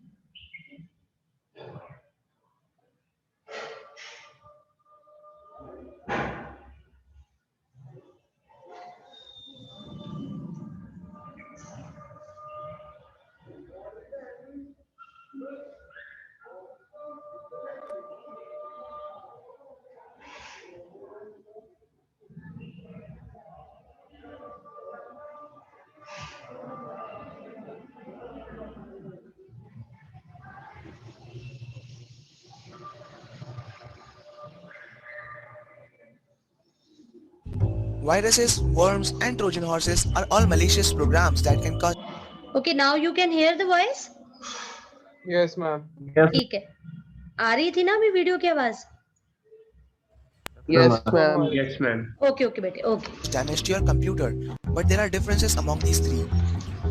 Viruses, worms, and Trojan horses are all malicious programs that can cause. Okay, now you can hear the voice? Yes, ma'am. ठीक है. आ रही थी ना अभी वीडियो की आवाज? Yes, ma'am. Yes, ma'am. Okay, okay, बेटे. Okay. Damage to your computer, but there are differences among these three.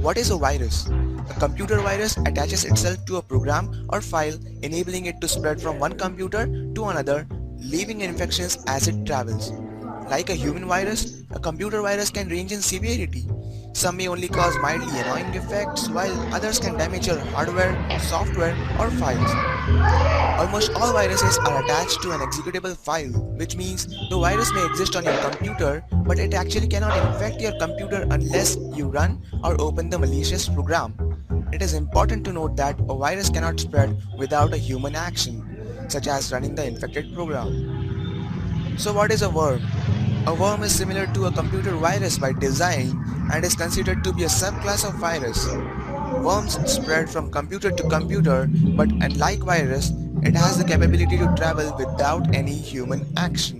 What is a virus? A computer virus attaches itself to a program or file, enabling it to spread from one computer to another, leaving infections as it travels. Like a human virus, a computer virus can range in severity. Some may only cause mildly annoying effects, while others can damage your hardware, software, or files. Almost all viruses are attached to an executable file, which means the virus may exist on your computer, but it actually cannot infect your computer unless you run or open the malicious program. It is important to note that a virus cannot spread without a human action, such as running the infected program. So what is a worm? A worm is similar to a computer virus by design and is considered to be a subclass of virus. Worms spread from computer to computer, but unlike virus, it has the capability to travel without any human action.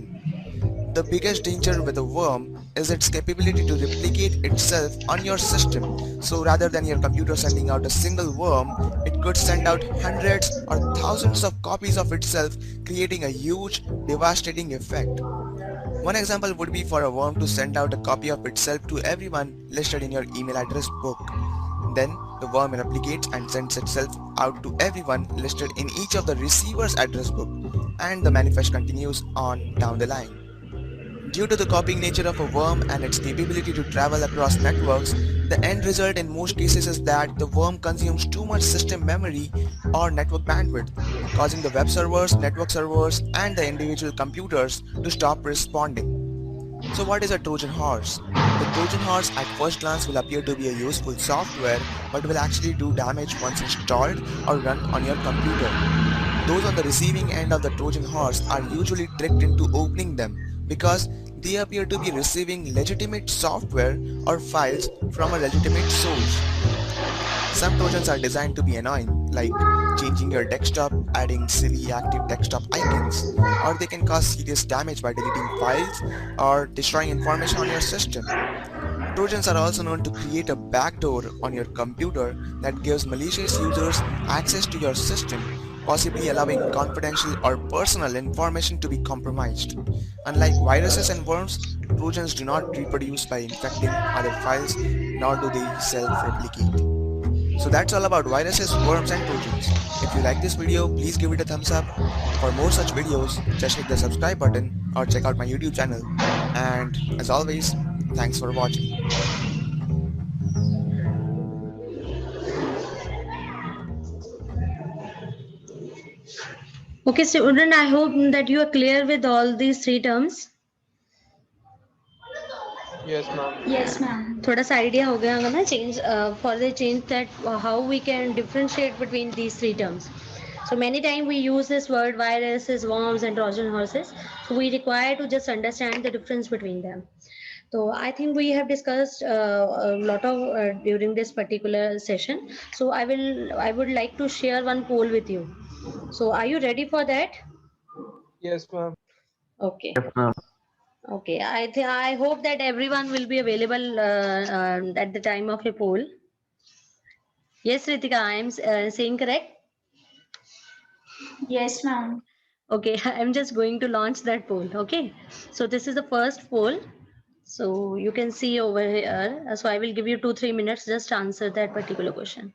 The biggest danger with a worm is its capability to replicate itself on your system. So rather than your computer sending out a single worm, it could send out hundreds or thousands of copies of itself, creating a huge, devastating effect. One example would be for a worm to send out a copy of itself to everyone listed in your email address book. Then the worm replicates and sends itself out to everyone listed in each of the receiver's address book, and the manifest continues on down the line. Due to the copying nature of a worm and its capability to travel across networks, the end result in most cases is that the worm consumes too much system memory or network bandwidth, causing the web servers, network servers, and the individual computers to stop responding. So what is a Trojan horse? The Trojan horse at first glance will appear to be a useful software, but will actually do damage once installed or run on your computer. Those on the receiving end of the Trojan horse are usually tricked into opening them because they appear to be receiving legitimate software or files from a legitimate source. Some Trojans are designed to be annoying, like changing your desktop, adding silly active desktop icons, or they can cause serious damage by deleting files or destroying information on your system. Trojans are also known to create a backdoor on your computer that gives malicious users access to your system, possibly allowing confidential or personal information to be compromised. Unlike viruses and worms, Trojans do not reproduce by infecting other files, nor do they self-replicate. So that's all about viruses, worms, and Trojans. If you like this video, please give it a thumbs up. For more such videos, just hit the subscribe button or check out my YouTube channel. And as always, thanks for watching. Okay, student, I hope that you are clear with all these three terms. Yes, ma'am. Yes, ma'am. थोड़ा सा idea हो गया होगा ना change for the change that how we can differentiate between these three terms. So many times we use this word viruses, worms, and Trojan horses. So we require to just understand the difference between them. So I think we have discussed a lot of during this particular session. So I would like to share one poll with you. So are you ready for that? Yes, ma'am. Okay. Okay. I hope that everyone will be available at the time of a poll. Yes, Ritika, I am saying correct. Yes, ma'am. Okay, I'm just going to launch that poll. Okay. So this is the first poll. So you can see over here. So I will give you 2-3 minutes just to answer that particular question.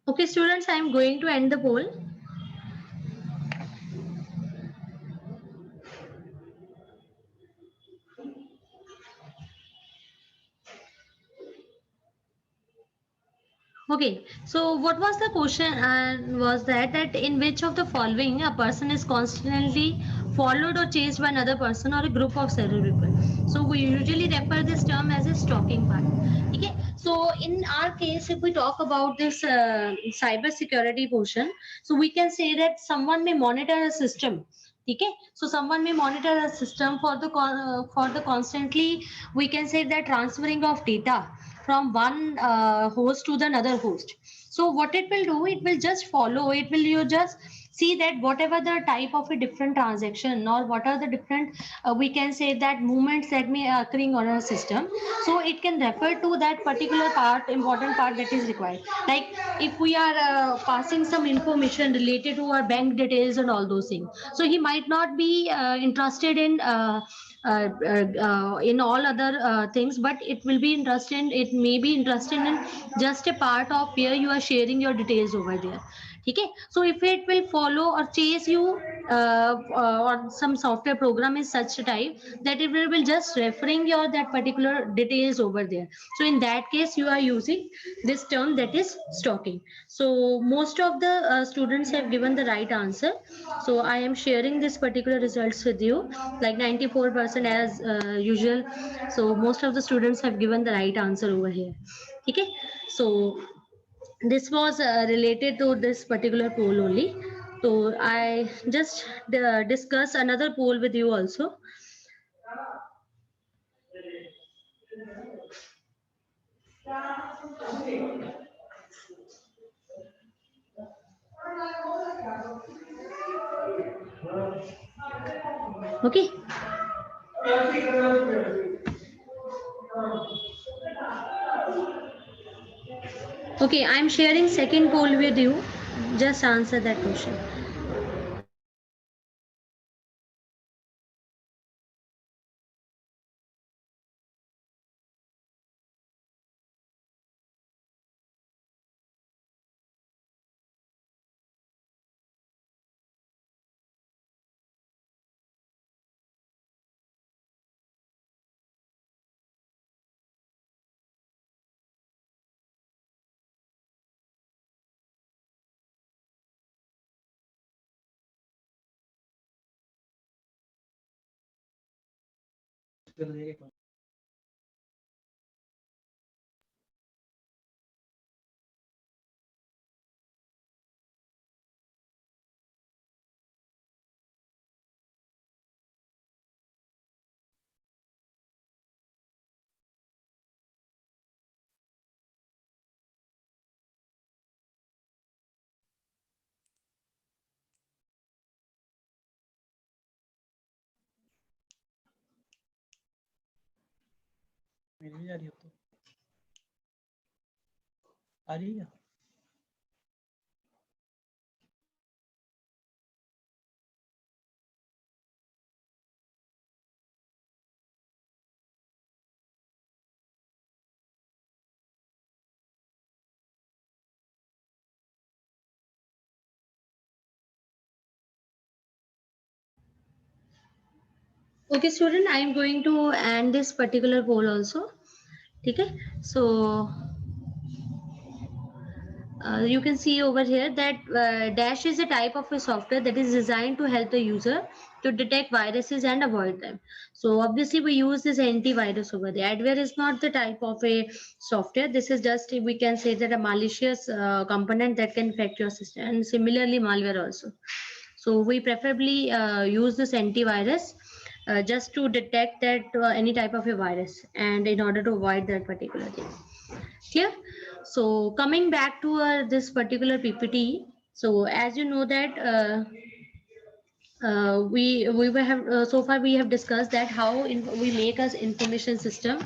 Okay, students, I am going to end the poll. Okay, so what was the question? And was that in which of the following a person is constantly followed or chased by another person or a group of several people? So we usually refer this term as a stalking part. Okay, so in our case, if we talk about this cyber security portion, so we can say that someone may monitor a system. Okay, so someone may monitor a system for the constantly, we can say that transferring of data from one host to the another host. So what it will do, it will just follow, it will you just see that whatever the type of a different transaction or what are the different we can say that movements that may occurring on a system, so it can refer to that particular part, important part that is required. Like if we are passing some information related to our bank details and all those things, so he might not be interested in all other things, but it will be interested, it may be interested in just a part of where you are sharing your details over there. Okay, so if it will follow or chase you or some software program is such a type that it will just referring your that particular details over there, so in that case you are using this term, that is stalking. So most of the students have given the right answer, so I am sharing this particular results with you, like 94% as usual. So most of the students have given the right answer over here. Okay, so this was related to this particular poll only. So I just discuss another poll with you also. Okay. Okay, I'm sharing second poll with you. Just answer that question. मेरी भी जा रही हो तो आ रही है। Okay, student, I am going to end this particular poll also. Okay, so you can see over here that Dash is a type of a software that is designed to help the user to detect viruses and avoid them. So obviously we use this antivirus over there. Adware is not the type of a software. This is just, we can say that, a malicious component that can infect your system, and similarly malware also. So we preferably use this antivirus just to detect that any type of a virus, and in order to avoid that particular thing. Clear? So coming back to this particular PPT. So as you know that we have so far we have discussed that how we make us information system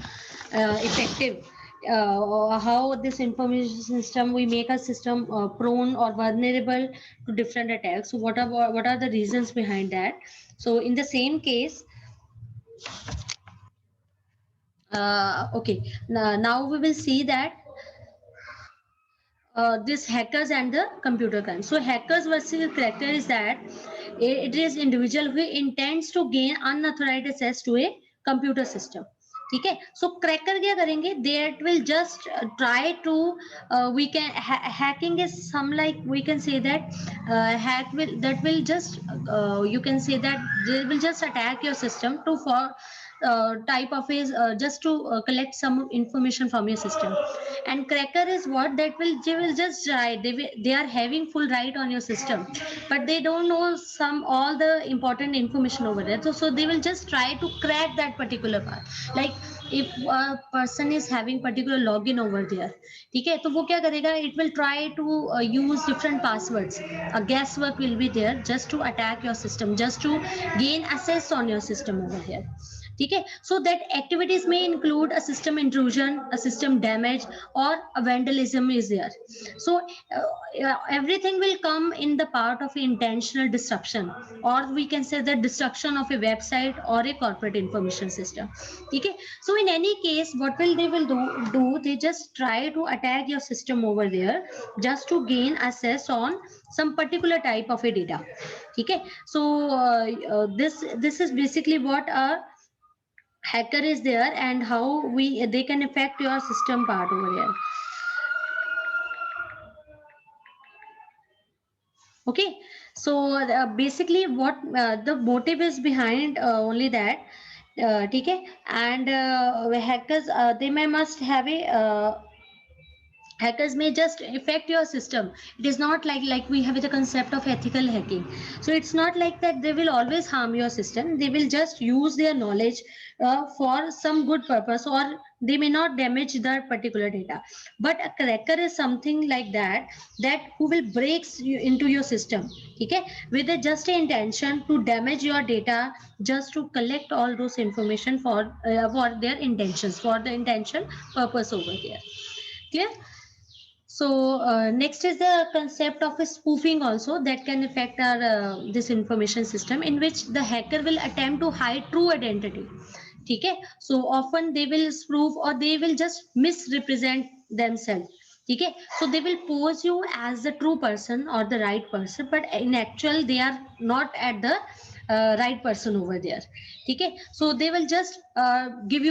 effective, or how this information system we make a system prone or vulnerable to different attacks. So what are the reasons behind that? So in the same case, okay, now we will see that this hackers and the computer crime. So hackers versus cracker is that it is individual who intends to gain unauthorized access to a computer system. ठीक है, so cracker क्या करेंगे? That will just try to we can hacking is some, like we can say that hack will just you can say that they will just attack your system to for type of is just to collect some information from your system. And cracker is what? That they will just try, they are having full right on your system, but they don't know some all the important information over there. So they will just try to crack that particular part. Like if a person is having particular login over there, ठीक है, तो वो क्या करेगा? It will try to use different passwords. A guesswork will be there just to attack your system, just to gain access on your system over here. ठीक है, so that activities may include a system intrusion, a system damage, or a vandalism is there. So everything will come in the part of intentional disruption, or we can say the destruction of a website or a corporate information system. ठीक है, so in any case what they will do, they just try to attack your system over there just to gain access on some particular type of a data. ठीक है, so this is basically what a hacker is there, and how they can affect your system part over here. Okay, so basically what the motive is behind only that ठीक है, and hackers they must have a hackers may just affect your system. It is not like we have the concept of ethical hacking. So it's not like that they will always harm your system. They will just use their knowledge for some good purpose, or they may not damage that particular data. But a cracker is something like that who will breaks you into your system, okay, with just an intention to damage your data, just to collect all those information for their intentions, for the intention purpose over there. Clear? So next is the concept of a spoofing also, that can affect our this information system, in which the hacker will attempt to hide true identity. ठीक है, so often they will spoof, or they will just misrepresent themselves. ठीक है, so they will pose you as the true person or the right person, but in actual they are not at the right person over there. ठीक है, so they will just give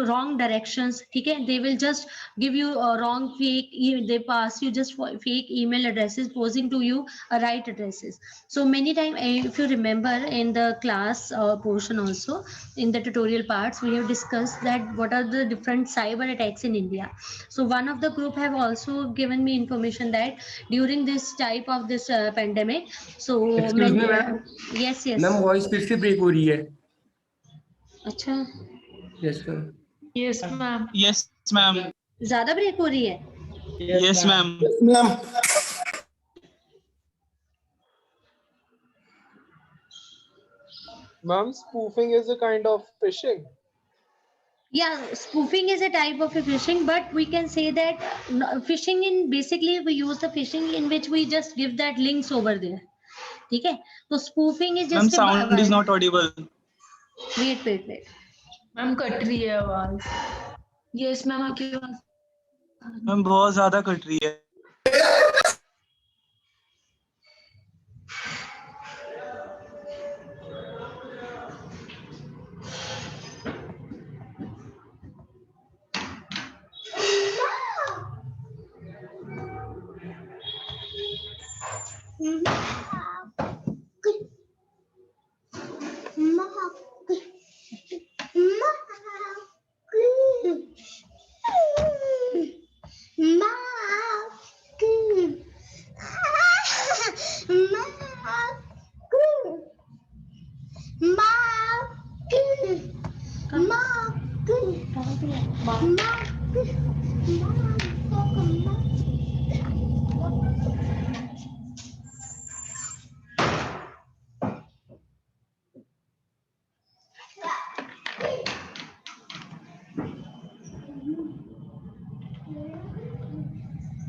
wrong directions. ठीक है, they will just give you wrong fake they pass you just fake email addresses posing to you right addresses. So many times, if you remember in the class portion also, in the tutorial parts, we have discussed that what are the different cyber attacks in India. So one of the group have also given me information that during this type of this pandemic, so Excuse me, ma'am. yes ma'am voice फिर से break हो रही है. अच्छा, yes ma'am. Yes ma'am. Yes ma'am. ज्यादा break हो रही है. Yes ma'am. Ma'am Ma'am, spoofing is a kind of phishing. Yeah, spoofing is a type of a phishing, but we can say that phishing in basically we use the phishing in which we just give that links over there. Okay, so spoofing is ma'am just sound is not Audible. wait. Ma'am cut रही है आवाज. Yes ma'am आपकी आवाज. Ma'am बहुत ज्यादा cut रही है.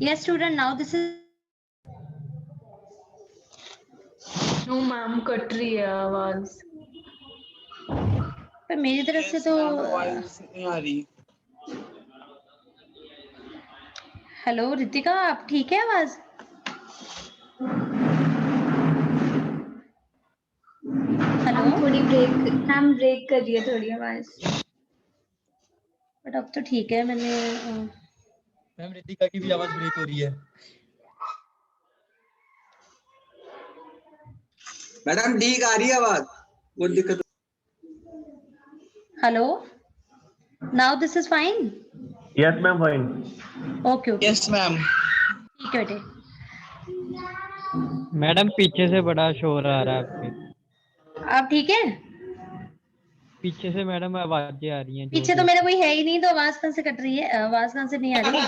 Yes, student. Now this is. No ma'am cut रही है आवाज. पर मेरी तरफ से तो वॉइस नहीं आ रही. हेलो रितिका, आप ठीक है आवाज? हेलो. थोड़ी ब्रेक कर रही है थोड़ी आवाज. बट अब तो ठीक है. मैंने मैम रितिका की भी आवाज ब्रेक हो रही है. मैडम ठीक आ रही है आवाज. वो दिक्कत. Hello. Now this is fine. Yes ma'am fine. Okay. Yes ma'am. ठीक है बेटे. मैडम पीछे से बड़ा शोर आ रहा है आपके. आप ठीक है? पीछे से मैडम आवाजें आ रही हैं. पीछे तो मेरा कोई है ही नहीं, तो आवाज कहां से कट रही है? आवाज कहां से नहीं आ रही है?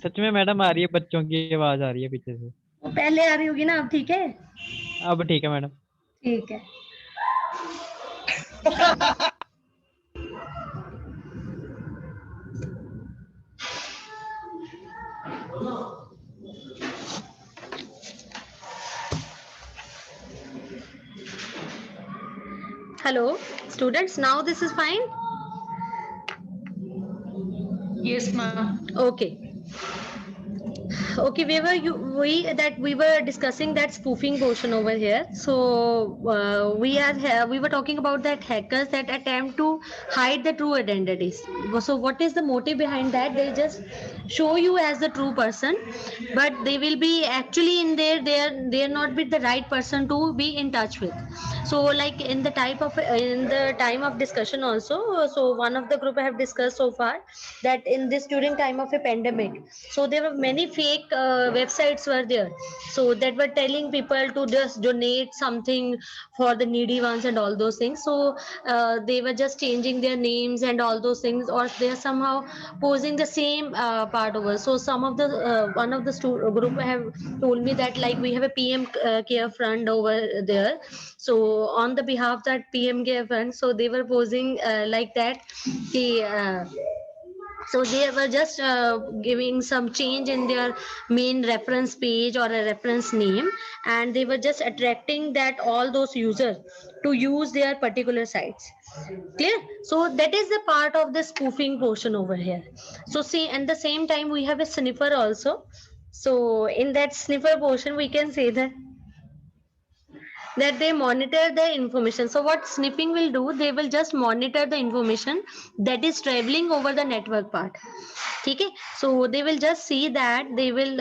सच में मैडम आ रही है. बच्चों की आवाज आ रही है पीछे से. वो पहले आ रही होगी ना. अब ठीक है? अब ठीक है मैडम. ठीक है. Hello, students. Now this is fine. Yes, ma'am. Okay. Okay, we were discussing that spoofing portion over here. So we were talking about that hackers that attempt to hide the true identities. So what is the motive behind that? They just show you as the true person, but they will be actually in there. They are not with the right person to be in touch with. So like in the time of discussion also, so one of the group I have discussed so far that in this during time of a pandemic, so there were many fake websites were there, so that were telling people to just donate something for the needy ones and all those things. So they were just changing their names and all those things, or they are somehow posing the same part over. So some of the one of the group have told me that like we have a PM care fund over there, so on the behalf that PM care fund, so they were posing like that. So they were just giving some change in their main reference page or a reference name, and they were just attracting that all those users to use their particular sites. Clear? So that is the part of the spoofing portion over here. So see, at the same time we have a sniffer also. So in that sniffer portion we can say that they monitor the information. So what sniffing will do, they will just monitor the information that is traveling over the network part. Okay, so they will just see that they will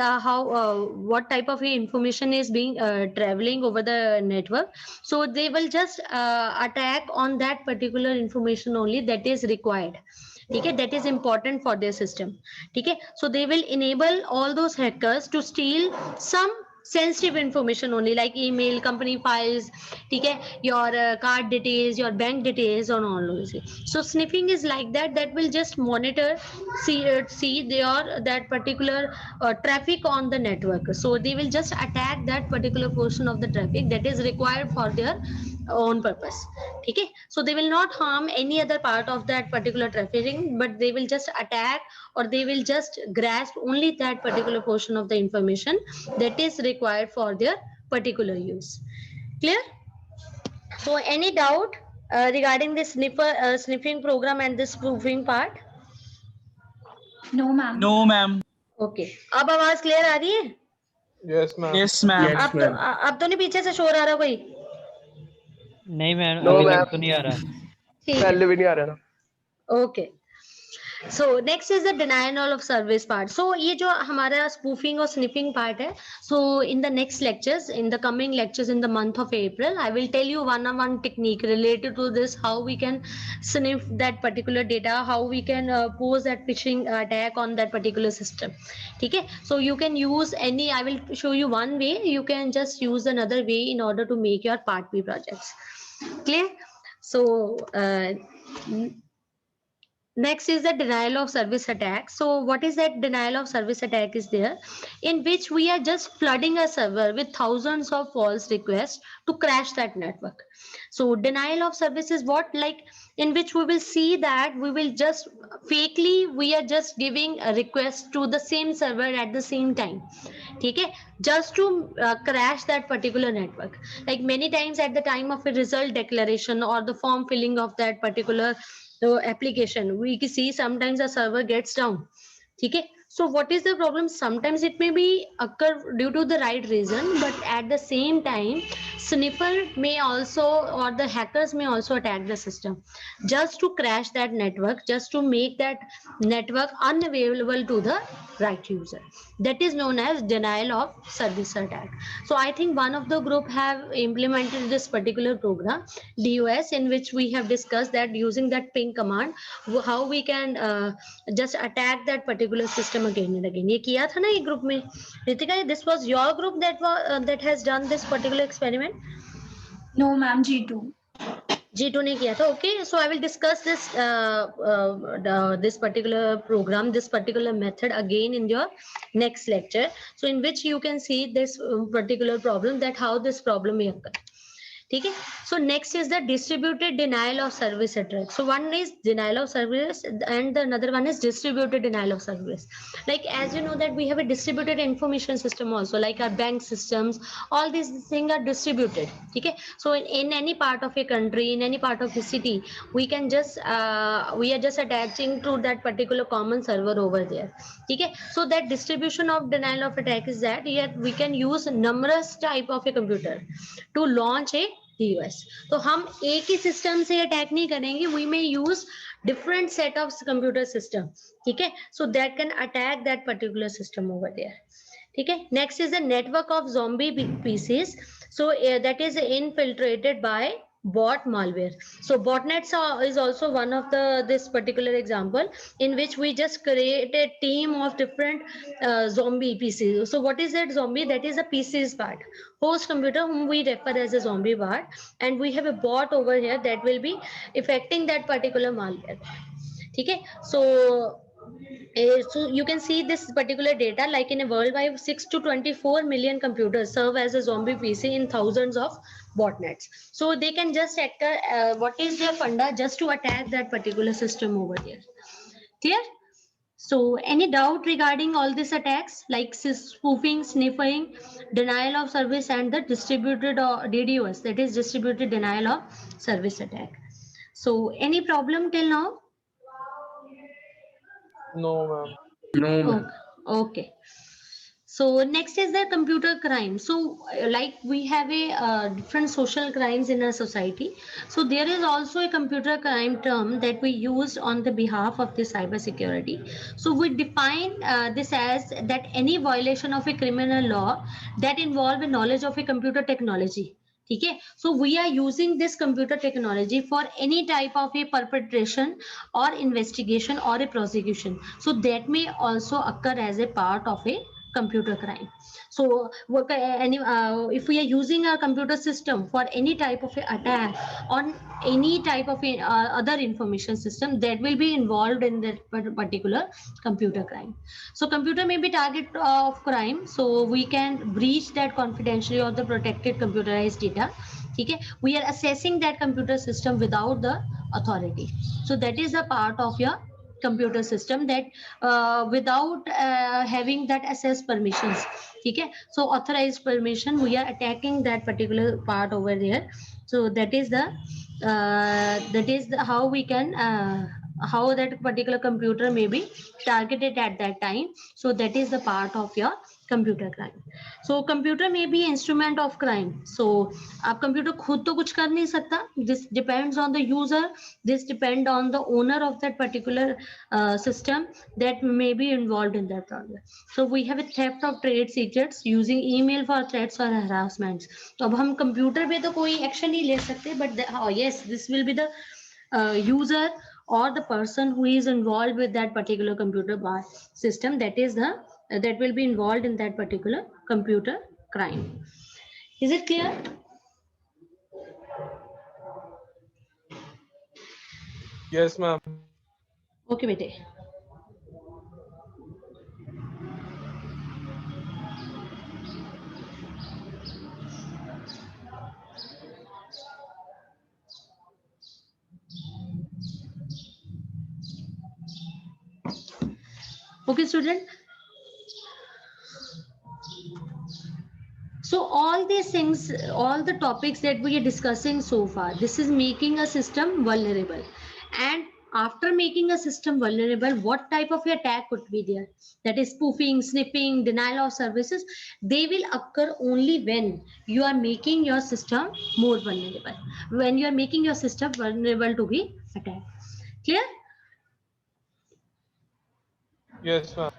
what type of information is being traveling over the network. So they will just attack on that particular information only that is required. Okay, that is important for their system. Okay, so they will enable all those hackers to steal some sensitive information only, like email, company files, okay, your card details, your bank details, on all those. So sniffing is like that, that will just monitor, see that particular traffic on the network. So they will just attack that particular portion of the traffic that is required for their own purpose. Okay, so they will not harm any other part of that particular trafficking, but they will just attack or they will just grasp only that particular portion of the information that is required for their particular use. Clear? So any doubt regarding this sniffing program and this spoofing part? No ma'am. No ma'am. Okay, अब आवाज clear आ रही है? Yes ma'am. Yes ma'am. अब तो नहीं पीछे से शोर आ रहा कोई? नहीं मैम No, अभी ma'am. तक तो नहीं आ रहा। ठीक है। पहले भी नहीं आ रहा ना। Okay. So next is the denial of service part. So ये जो हमारा spoofing और sniffing part है, so in the next lectures, in the coming lectures in the month of April, I will tell you one-on-one technique related to this, how we can sniff that particular data, how we can pose that phishing attack on that particular system. ठीक है? So you can use any, I will show you one way, you can just use another way in order to make your part B projects. Clear? So next is the denial of service attack. So what is that denial of service attack is there, in which we are just flooding a server with thousands of false requests to crash that network. So denial of service is what, like in which we will see that we will just fakely, we are just giving a request to the same server at the same time. Okay, just to crash that particular network. Like many times at the time of a result declaration or the form filling of that particular application, we see sometimes a server gets down. Okay, so what is the problem? Sometimes it may be occur due to the right reason, but at the same time sniffer may also, or the hackers may also attack the system just to crash that network, just to make that network unavailable to the right user. That is known as denial of service attack. So I think one of the group have implemented this particular program DOS, in which we have discussed that using that ping command, how we can just attack that particular system again and again. ये किया था ना ये group में, Ritika, this was your group that was that has done this particular experiment? No ma'am, G2. G2 ने किया था. Okay, so I will discuss this this particular program, this particular method again in your next lecture. So in which you can see this particular problem, that how this problem may occur. Okay, so next is the distributed denial of service attack. So one is denial of service and the another one is distributed denial of service. Like as you know that we have a distributed information system also, like our bank systems, all these things are distributed. Okay, so in any part of a country, in any part of a city, we can just we are just attaching to that particular common server over there. Okay, so that distribution of denial of attack is that here we can use numerous type of a computer to launch a DOS. तो हम एक ही system से attack नहीं करेंगे, we may use different set of computer system. ठीक है, so that can attack that particular system over there. ठीक है, next is the network of zombie PCs. So that is infiltrated by bot malware. So botnets is also one of this particular example, in which we just create a team of different zombie PCs. So what is that zombie? That is a PCs part, host computer, whom we refer as a zombie part, and we have a bot over here that will be affecting that particular malware. Okay, so you can see this particular data, like in a worldwide 6 to 24 million computers serve as a zombie PC in thousands of botnets. So they can just act, what is their funda, just to attack that particular system over there. Clear? So any doubt regarding all these attacks, like spoofing, sniffing, denial of service, and the distributed DDoS, that is distributed denial of service attack. So any problem till now? No ma'am. No ma'am. Okay. So next is the computer crime. So like we have a different social crimes in our society. So there is also a computer crime term that we use on the behalf of the cyber security. So we define this as that any violation of a criminal law that involve a knowledge of a computer technology. Okay, so we are using this computer technology for any type of a perpetration or investigation or a prosecution. So that may also occur as a part of a computer crime. So if we are using a computer system for any type of attack on any type of other information system, that will be involved in that particular computer crime. So computer may be target of crime, so we can breach that confidentiality or the protected computerized data. Okay, we are assessing that computer system without the authority. So that is a part of your computer system, that without having that access permissions. Okay, so authorized permission, we are attacking that particular part over there. So that is the how we can how that particular computer may be targeted at that time. So that is the part of your computer crime. So computer may be instrument of crime. So आप computer खुद तो कुछ कर नहीं सकता. This depends on the user. This depend on the owner of that particular system that may be involved in that problem. So we have a theft of trade secrets using email for threats or harassments. तो अब हम computer पे तो कोई action नहीं ले सकते, but yes, this will be the user or the person who is involved with that particular computer system, that is the that will be involved in that particular computer crime. Is it clear? Yes, ma'am. Okay, bete. Okay, student. So all these things, all the topics that we are discussing so far, this is making a system vulnerable. And after making a system vulnerable, what type of attack could be there? That is spoofing, sniffing, denial of services. They will occur only when you are making your system more vulnerable. When you are making your system vulnerable to be attacked. Clear? Yes, ma'am.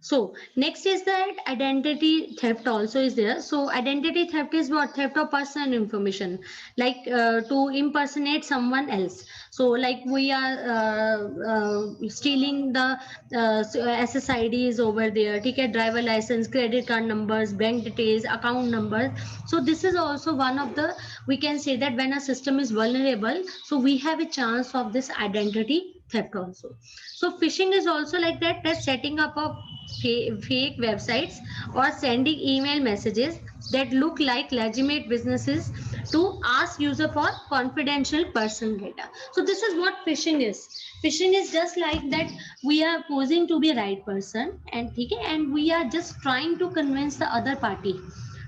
So next is that identity theft also is there. So identity theft is what? Theft of personal information, like to impersonate someone else. So like we are stealing the SSIDs over there, ticket, driver license, credit card numbers, bank details, account numbers. So this is also one of the, we can say that when a system is vulnerable, so we have a chance of this identity theft also. So phishing is also like that, that's setting up of fake websites or sending email messages that look like legitimate businesses to ask user for confidential personal data. So this is what phishing is. Phishing is just like that, we are posing to be a right person and we are just trying to convince the other party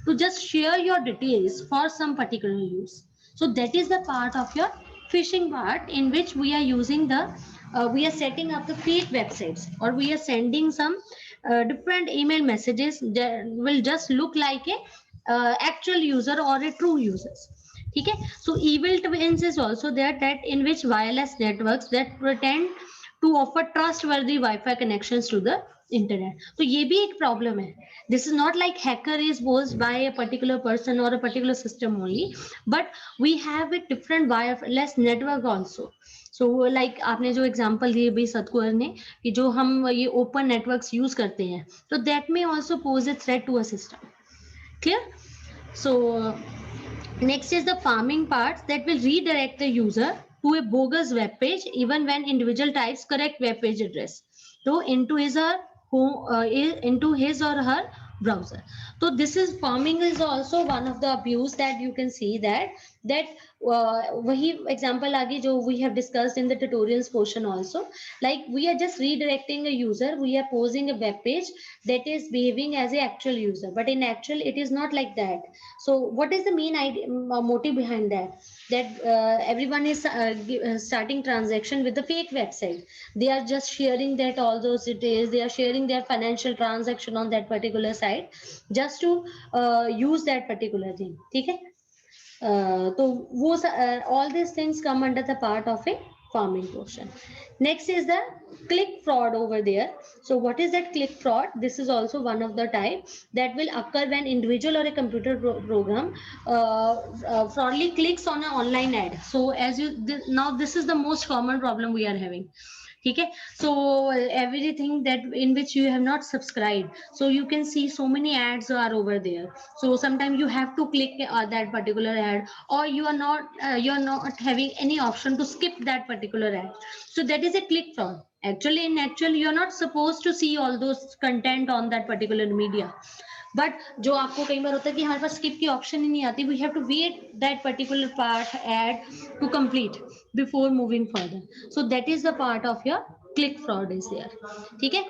to just share your details for some particular use. So that is the part of your phishing part, in which we are using the we are setting up the fake websites, or we are sending some different email messages that will just look like a actual user or a true users. Okay, so evil twins is also there, that in which wireless networks that pretend to offer trustworthy Wi-Fi connections to the internet. So ये भी एक problem है. This is not like hacker is posed by a particular person or a particular system only, but we have a different wireless network also. So like आपने जो example दिए भी सतकुर ने, कि जो हम ये open networks use करते हैं, तो that may also pose a threat to a system. Clear? So next is the farming parts that will redirect the user to a bogus web page even when individual types correct web page address, so into his or her browser. So this is farming is also one of the abuse that you can see that wahi example aage jo we have discussed in the tutorials portion also, like we are just redirecting a user, we are posing a web page that is behaving as a actual user, but in actual it is not like that. So what is the main idea, motive behind that everyone is starting transaction with the fake website. They are just sharing that all those details, they are sharing their financial transaction on that particular site just to use that particular thing. ठीक है? So all these things come under the part of a farming portion. Next is the click fraud over there. So what is that click fraud? This is also one of the type that will occur when individual or a computer program fraudly clicks on an online ad. So as you now this is the most common problem we are having. Okay, so everything that in which you have not subscribed, so you can see so many ads are over there. So sometimes you have to click that particular ad, or you're not having any option to skip that particular ad. So that is a click fraud. Actually in actual you're not supposed to see all those content on that particular media, but जो आपको कई बार होता है कि हमारे पास skip की option ही नहीं आती, we have to wait that particular part add to complete before moving further. So that is the part of your click fraud is there. ठीक है.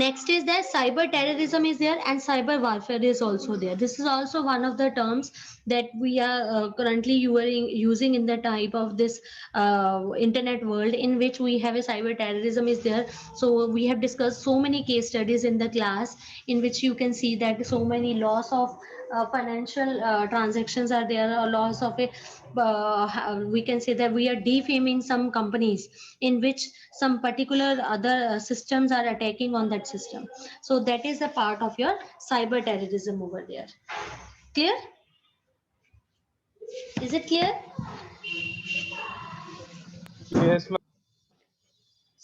Next is that cyber terrorism is there and cyber warfare is also there. This is also one of the terms that we are currently using in the type of this internet world in which we have a cyber terrorism is there. So we have discussed so many case studies in the class in which you can see that so many loss of financial transactions are there, or loss of a we can say that we are defaming some companies in which some particular other systems are attacking on that system. So that is a part of your cyber terrorism over there. Clear? Is it clear? Yes, ma'am.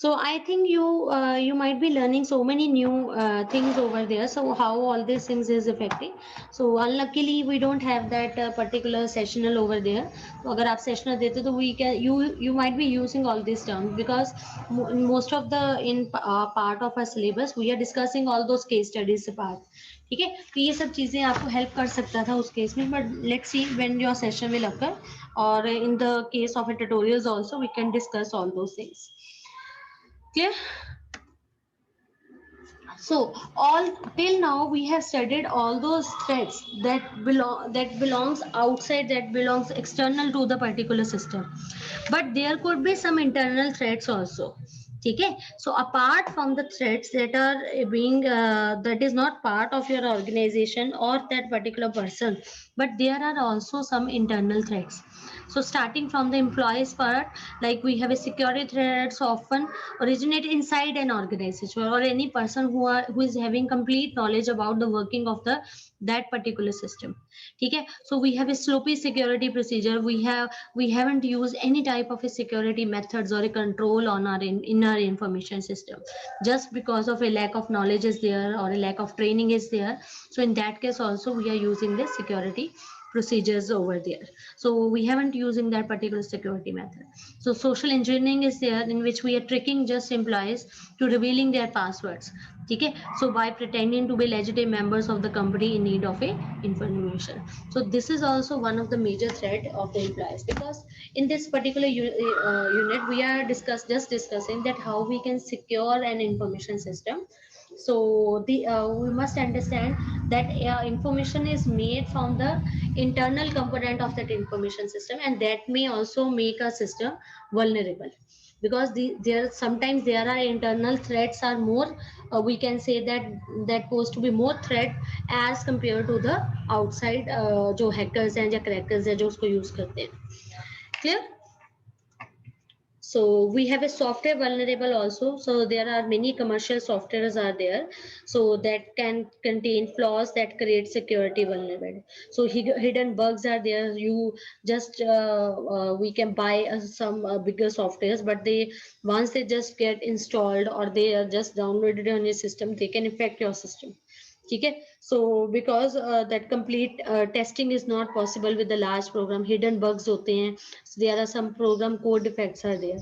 So I think you might be learning so many new things over there. So how all these things is affecting. So unluckily we don't have that particular sessional over there. So agar aap sessional dete to we can you might be using all these terms, because most of the in part of our syllabus we are discussing all those case studies part. ठीक है. तो ये सब चीजें आपको help कर सकता था उस केस में, but let's see when your session will occur, और in the case of a tutorials also we can discuss all those things. Clear? So all till now we have studied all those threats that belongs outside, that belongs external to the particular system, but there could be some internal threats also. Okay, so apart from the threats that are being that is not part of your organization or that particular person, but there are also some internal threats. So starting from the employees part, like we have a security threats often originate inside an organization or any person who is having complete knowledge about the working of that particular system. Okay, so we have a sloppy security procedure. We haven't used any type of a security methods or a control on our in our information system, just because of a lack of knowledge is there or a lack of training is there. So in that case also we are using the security procedures over there. So we haven't using that particular security method. So social engineering is there, in which we are tricking just employees to revealing their passwords. Okay, so by pretending to be legitimate members of the company in need of a information. So this is also one of the major threat of the employees, because in this particular unit we are discussing that how we can secure an information system. So we must understand that information is made from the internal component of that information system, and that may also make a system vulnerable, because sometimes there are internal threats are more we can say that goes to be more threat as compared to the outside जो hackers हैं या crackers हैं जो उसको use करते हैं. Clear? So we have a software vulnerable also. So there are many commercial softwares are there, so that can contain flaws that create security vulnerability. So hidden bugs are there. You just we can buy some bigger softwares, but once they just get installed or they are just downloaded on your system, they can affect your system. Okay, so because that complete testing is not possible with the large program, hidden bugs होते हैं, so there are some program code defects are there.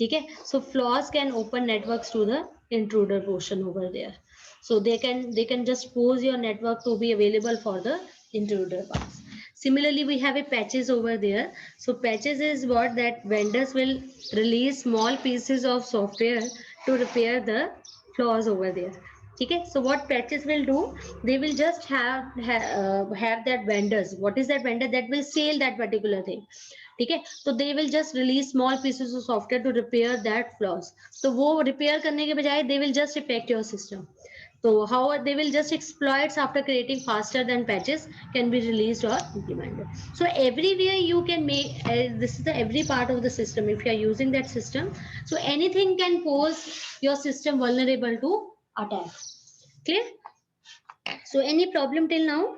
Okay, so flaws can open networks to the intruder portion over there. So they can just pose your network to be available for the intruder pass. Similarly, we have a patches over there. So patches is what that vendors will release small pieces of software to repair the flaws over there. Okay, so what patches will do, they will just have that vendors, what is that vendor that will sell that particular thing. Okay, so they will just release small pieces of software to repair that flaws. So वो repair करने के बजाय they will just affect your system. So how they will just exploits after creating faster than patches can be released or implemented. So everywhere you can make this is the every part of the system. If you are using that system, so anything can pose your system vulnerable to attack. Clear? So any problem till now?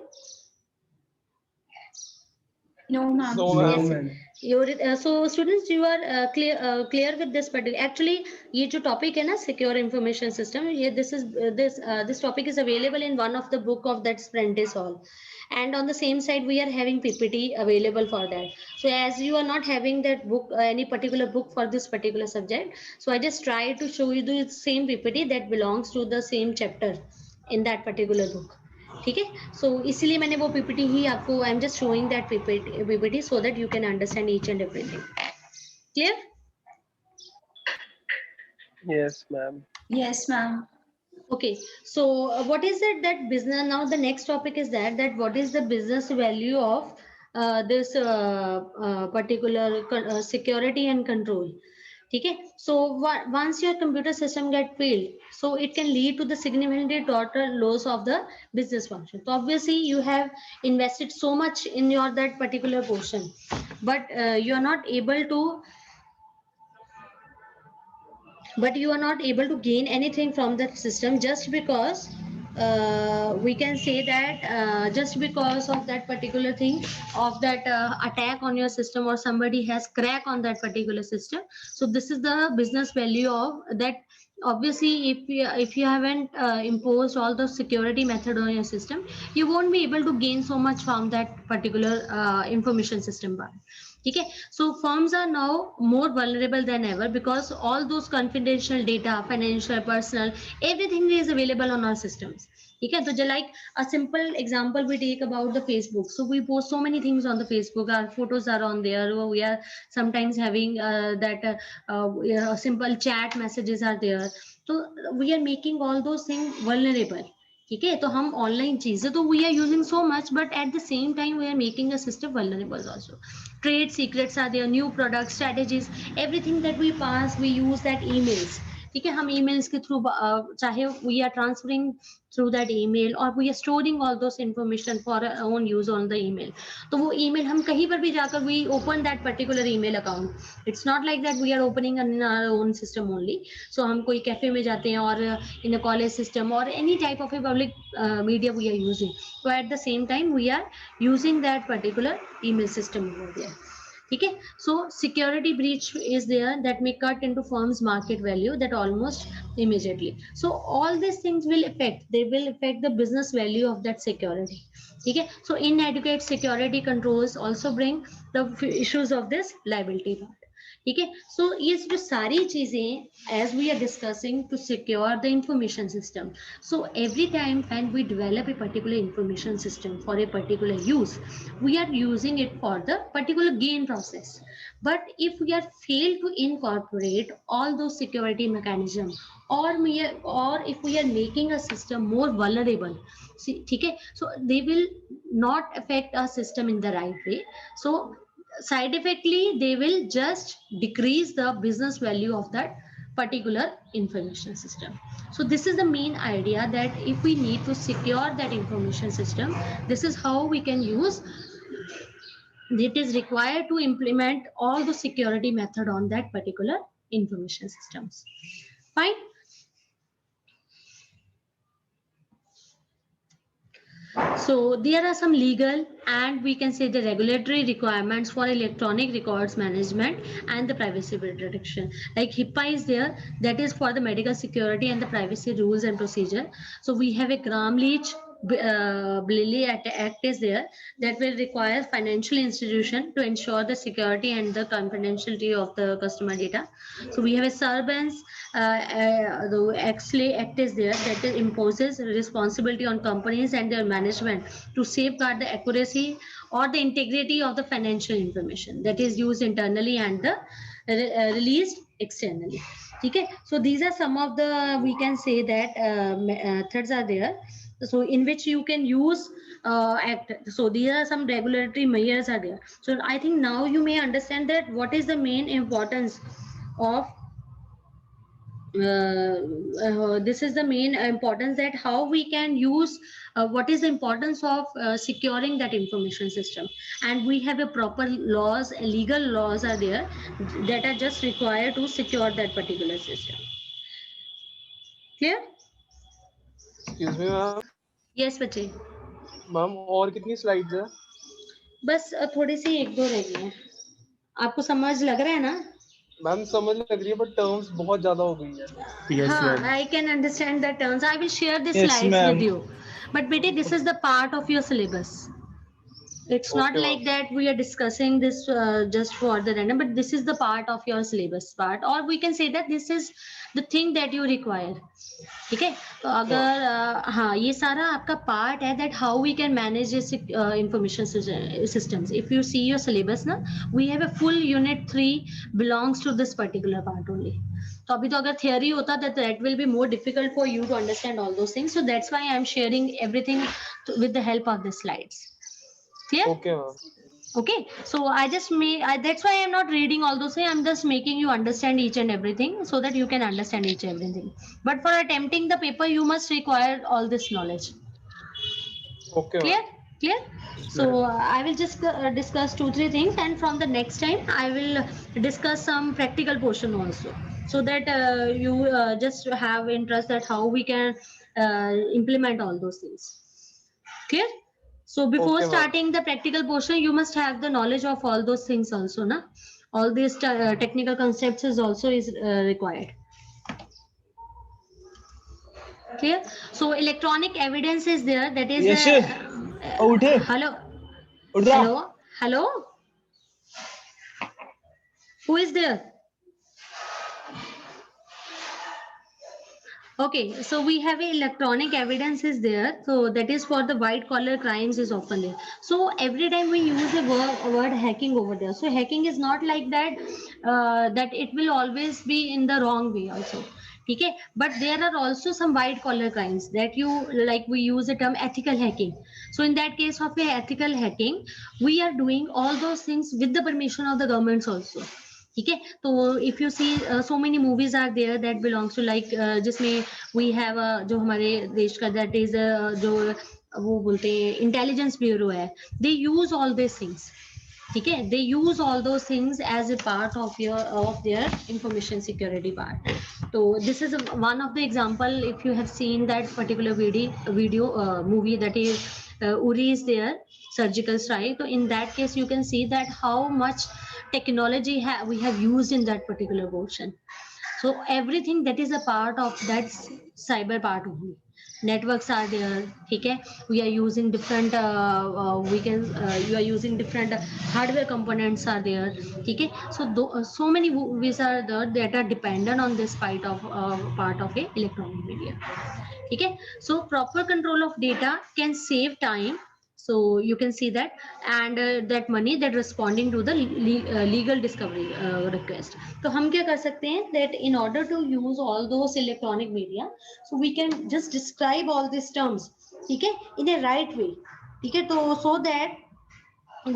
No, ma'am. Yes. So students, you are clear with this particular. Actually, ये जो topic है ना, secure information system. This topic is available in one of the book of that Prentice Hall, and on the same side we are having PPT available for that. So as you are not having that book, any particular book for this particular subject, so I just try to show you the same PPT that belongs to the same chapter in that particular book. ठीक है, so इसीलिए मैंने वो PPT ही आपको I am just showing that PPT so that you can understand each and everything. Clear? Yes, ma'am. Yes, ma'am. Okay, so what is it that business, now the next topic is that what is the business value of this particular security and control. ठीक है, so once your computer system get failed, so it can lead to the significant total loss of the business function. So obviously you have invested so much in your that particular portion, but you are not able to gain anything from that system just because we can say that just because of that particular thing of that attack on your system, or somebody has crack on that particular system. So this is the business value of that. Obviously if you haven't imposed all the security method on your system, you won't be able to gain so much from that particular information system part. Okay, so firms are now more vulnerable than ever because all those confidential data, financial, personal, everything is available on our systems. Okay, so just like a simple example we take about the Facebook. So we post so many things on the Facebook, our photos are on there, we are sometimes having simple chat messages are there. So we are making all those things vulnerable. ठीक है, तो हम online चीजें तो we are using so much, but at the same time we are making a system vulnerable also. Trade secrets are there, new product strategies, everything that we pass, we use that emails. ठीक है, हम emails के through चाहे we are transferring through that email और we are storing all those information for own use on the email. तो वो email हम कहीं पर भी जाकर we open that particular email account. It's not like that we are opening in our own system only. So हम कोई cafe में जाते हैं और इन अ कॉलेज सिस्टम और any type of a public media we are using, so at the same time we are using that particular email system over there. Okay, so security breach is there that may cut into firm's market value that almost immediately. So all these things will affect the business value of that security. Okay, so inadequate security controls also bring the issues of this liability part. ठीक है, सो ये जो सारी चीजें as we are discussing to secure the information system, so every time when we develop a particular information system for a particular use, we are using it for the particular gain process. But if we are failed to incorporate all those security mechanisms, or if we are making a system more vulnerable, ठीक है, so they will not affect our system in the right way. So side effectly they will just decrease the business value of that particular information system. So this is the main idea, that if we need to secure that information system, this is how we can use. It is required to implement all the security method on that particular information systems. Fine. So there are some legal and we can say the regulatory requirements for electronic records management and the privacy protection. Like HIPAA is there, that is for the medical security and the privacy rules and procedure. So we have a Gramm-Leach-Bliley Act is there that will require financial institution to ensure the security and the confidentiality of the customer data. So we have a Sarbanes the Exley Act is there that imposes responsibility on companies and their management to safeguard the accuracy or the integrity of the financial information that is used internally and the released externally. Okay, so these are some of the, we can say that methods are there, so in which you can use act. So these are some regulatory measures are there. So I think now you may understand that what is the main importance of this is the main importance, that how we can use what is the importance of securing that information system, and we have a proper laws, legal laws are there that are just required to secure that particular system. Clear? Excuse me ma'am. Yes बच्चे. Ma'am और कितनी slides है? बस थोड़ी सी एक दो रह गई हैं. आपको समझ लग रहा है ना? मैम समझ लग रही है but terms बहुत ज़्यादा हो गई है. हाँ, I can understand the terms. I will share the Yes, slides ma'am. with you. But beti, this is the part of your syllabus. It's not Okay, like that we are discussing this just for the random, but this is the part of your syllabus part, or we can say that this is the thing that you require. ठीक है, तो अगर हाँ ये सारा आपका part है that how we can manage this information systems. If you see your syllabus ना, we have a full unit 3 belongs to this particular part only. तो अभी तो अगर theory होता that will be more difficult for you to understand all those things. So that's why I am sharing everything with the help of the slides. Clear? Okay, ma'am. Okay, so I just that's why I'm not reading all those things. I'm just making you understand each and everything so that you can understand each and everything. But for attempting the paper, you must require all this knowledge. Okay, Clear? ma'am. Clear? So I will just discuss 2-3 things, and from the next time I will discuss some practical portion also, so that you just have interest that how we can implement all those things. Clear? So before Okay, ma'am. starting the practical portion, you must have the knowledge of all those things also, na? All these technical concepts is also required. Clear? So electronic evidence is there. That is Yes, hello. Udra. Hello. Hello. Who is there? Okay, so we have a electronic evidence is there. So that is for the white collar crimes is often there. So every time we use a word hacking over there. So hacking is not like that, that it will always be in the wrong way also. Okay, but there are also some white collar crimes that you like, we use the term ethical hacking. So in that case of a ethical hacking, we are doing all those things with the permission of the governments also. ठीक है, तो if you see so many movies are there that belongs to like, जिसमें we have जो हमारे देश का that is जो वो बोलते हैं इंटेलिजेंस ब्यूरो है, they use all this things. ठीक है, they use all those things as a part of their information security part. तो this is one of the example. If you have seen that particular video movie, that is Uri is there, surgical strike. So in that case you can see that how much technology we have used in that particular portion. So everything that is a part of that cyber part only. Networks are there. ठीक है, we are using different you are using different hardware components are there. ठीक है, so so many movies are there that are dependent on this part of a electronic media. ठीक है, so proper control of data can save time. So you can see that, and that money that responding to the legal discovery request. तो हम क्या कर सकते हैं that in order to use all those electronic media, so we can just describe all these terms, ठीक है, in a right way. ठीक है, तो so that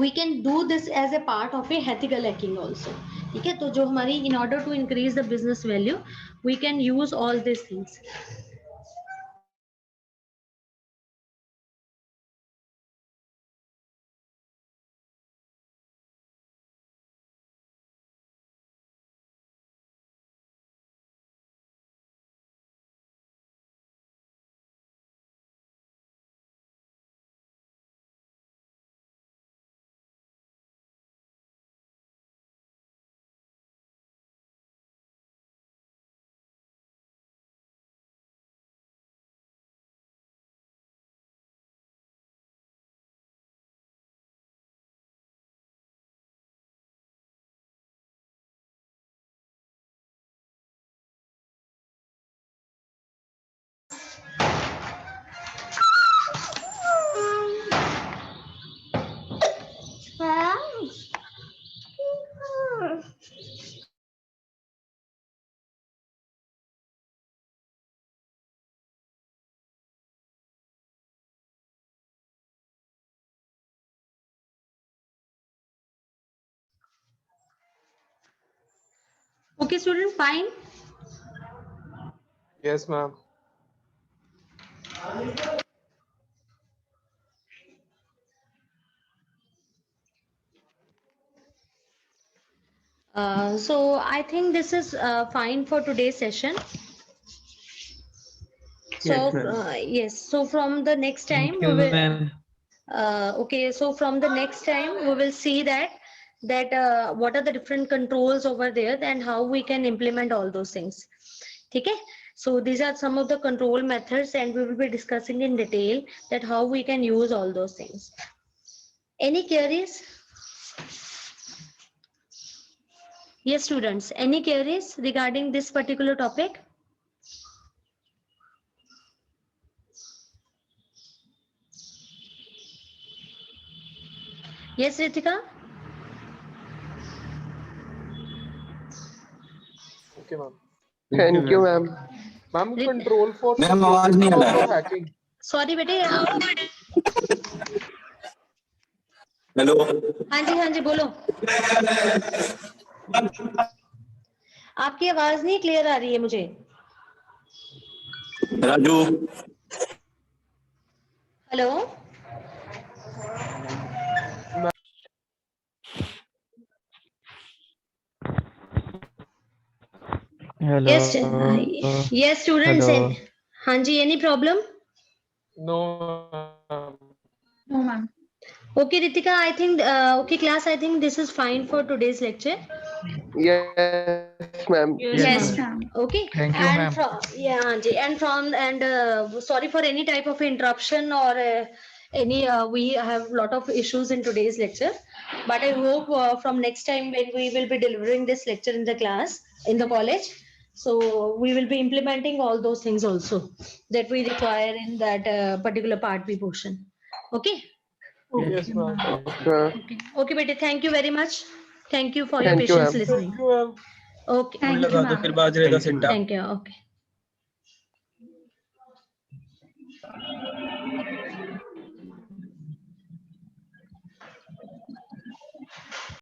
we can do this as a part of a ethical hacking also. ठीक है, तो जो हमारी in order to increase the business value, we can use all these things. Okay, student, fine. Yes, ma'am. So I think this is fine for today's session. So Yes, ma'am. yes, so from the next time Thank we you, will ma'am. okay, so from the next time we will see that what are the different controls over there and how we can implement all those things. Okay, so these are some of the control methods and we will be discussing in detail that how we can use all those things. Any queries? Yes, students, any queries regarding this particular topic? Yes, Ritika? Okay, ma'am. Thank you, ma'am. Ma'am, control for ma'am आवाज नहीं आ security रहा or है। for hacking? Sorry बेटे hello हाँ जी बोलो। आपकी आवाज नहीं क्लियर आ रही है मुझे। Raju hello Hello. yes students Hello. हाँ जी any problem? No, ma'am. No, ma'am. Okay Ritika, I think okay class, I think this is fine for today's lecture. Yes, ma'am. Yes, ma'am. Okay. Thank you, and ma'am. from yeah हाँ जी and sorry for any type of interruption or any we have lot of issues in today's lecture, but I hope from next time when we will be delivering this lecture in the class in the college, so we will be implementing all those things also that we require in that particular part B portion. Okay. Yes, ma'am. Okay beta, thank you very much. Thank you for your Thank you, patience ma'am. listening. Thank you, ma'am. Okay. Thank you, लगा दो ma'am. फिर बाजरे का सिट्टा Thank you. Okay.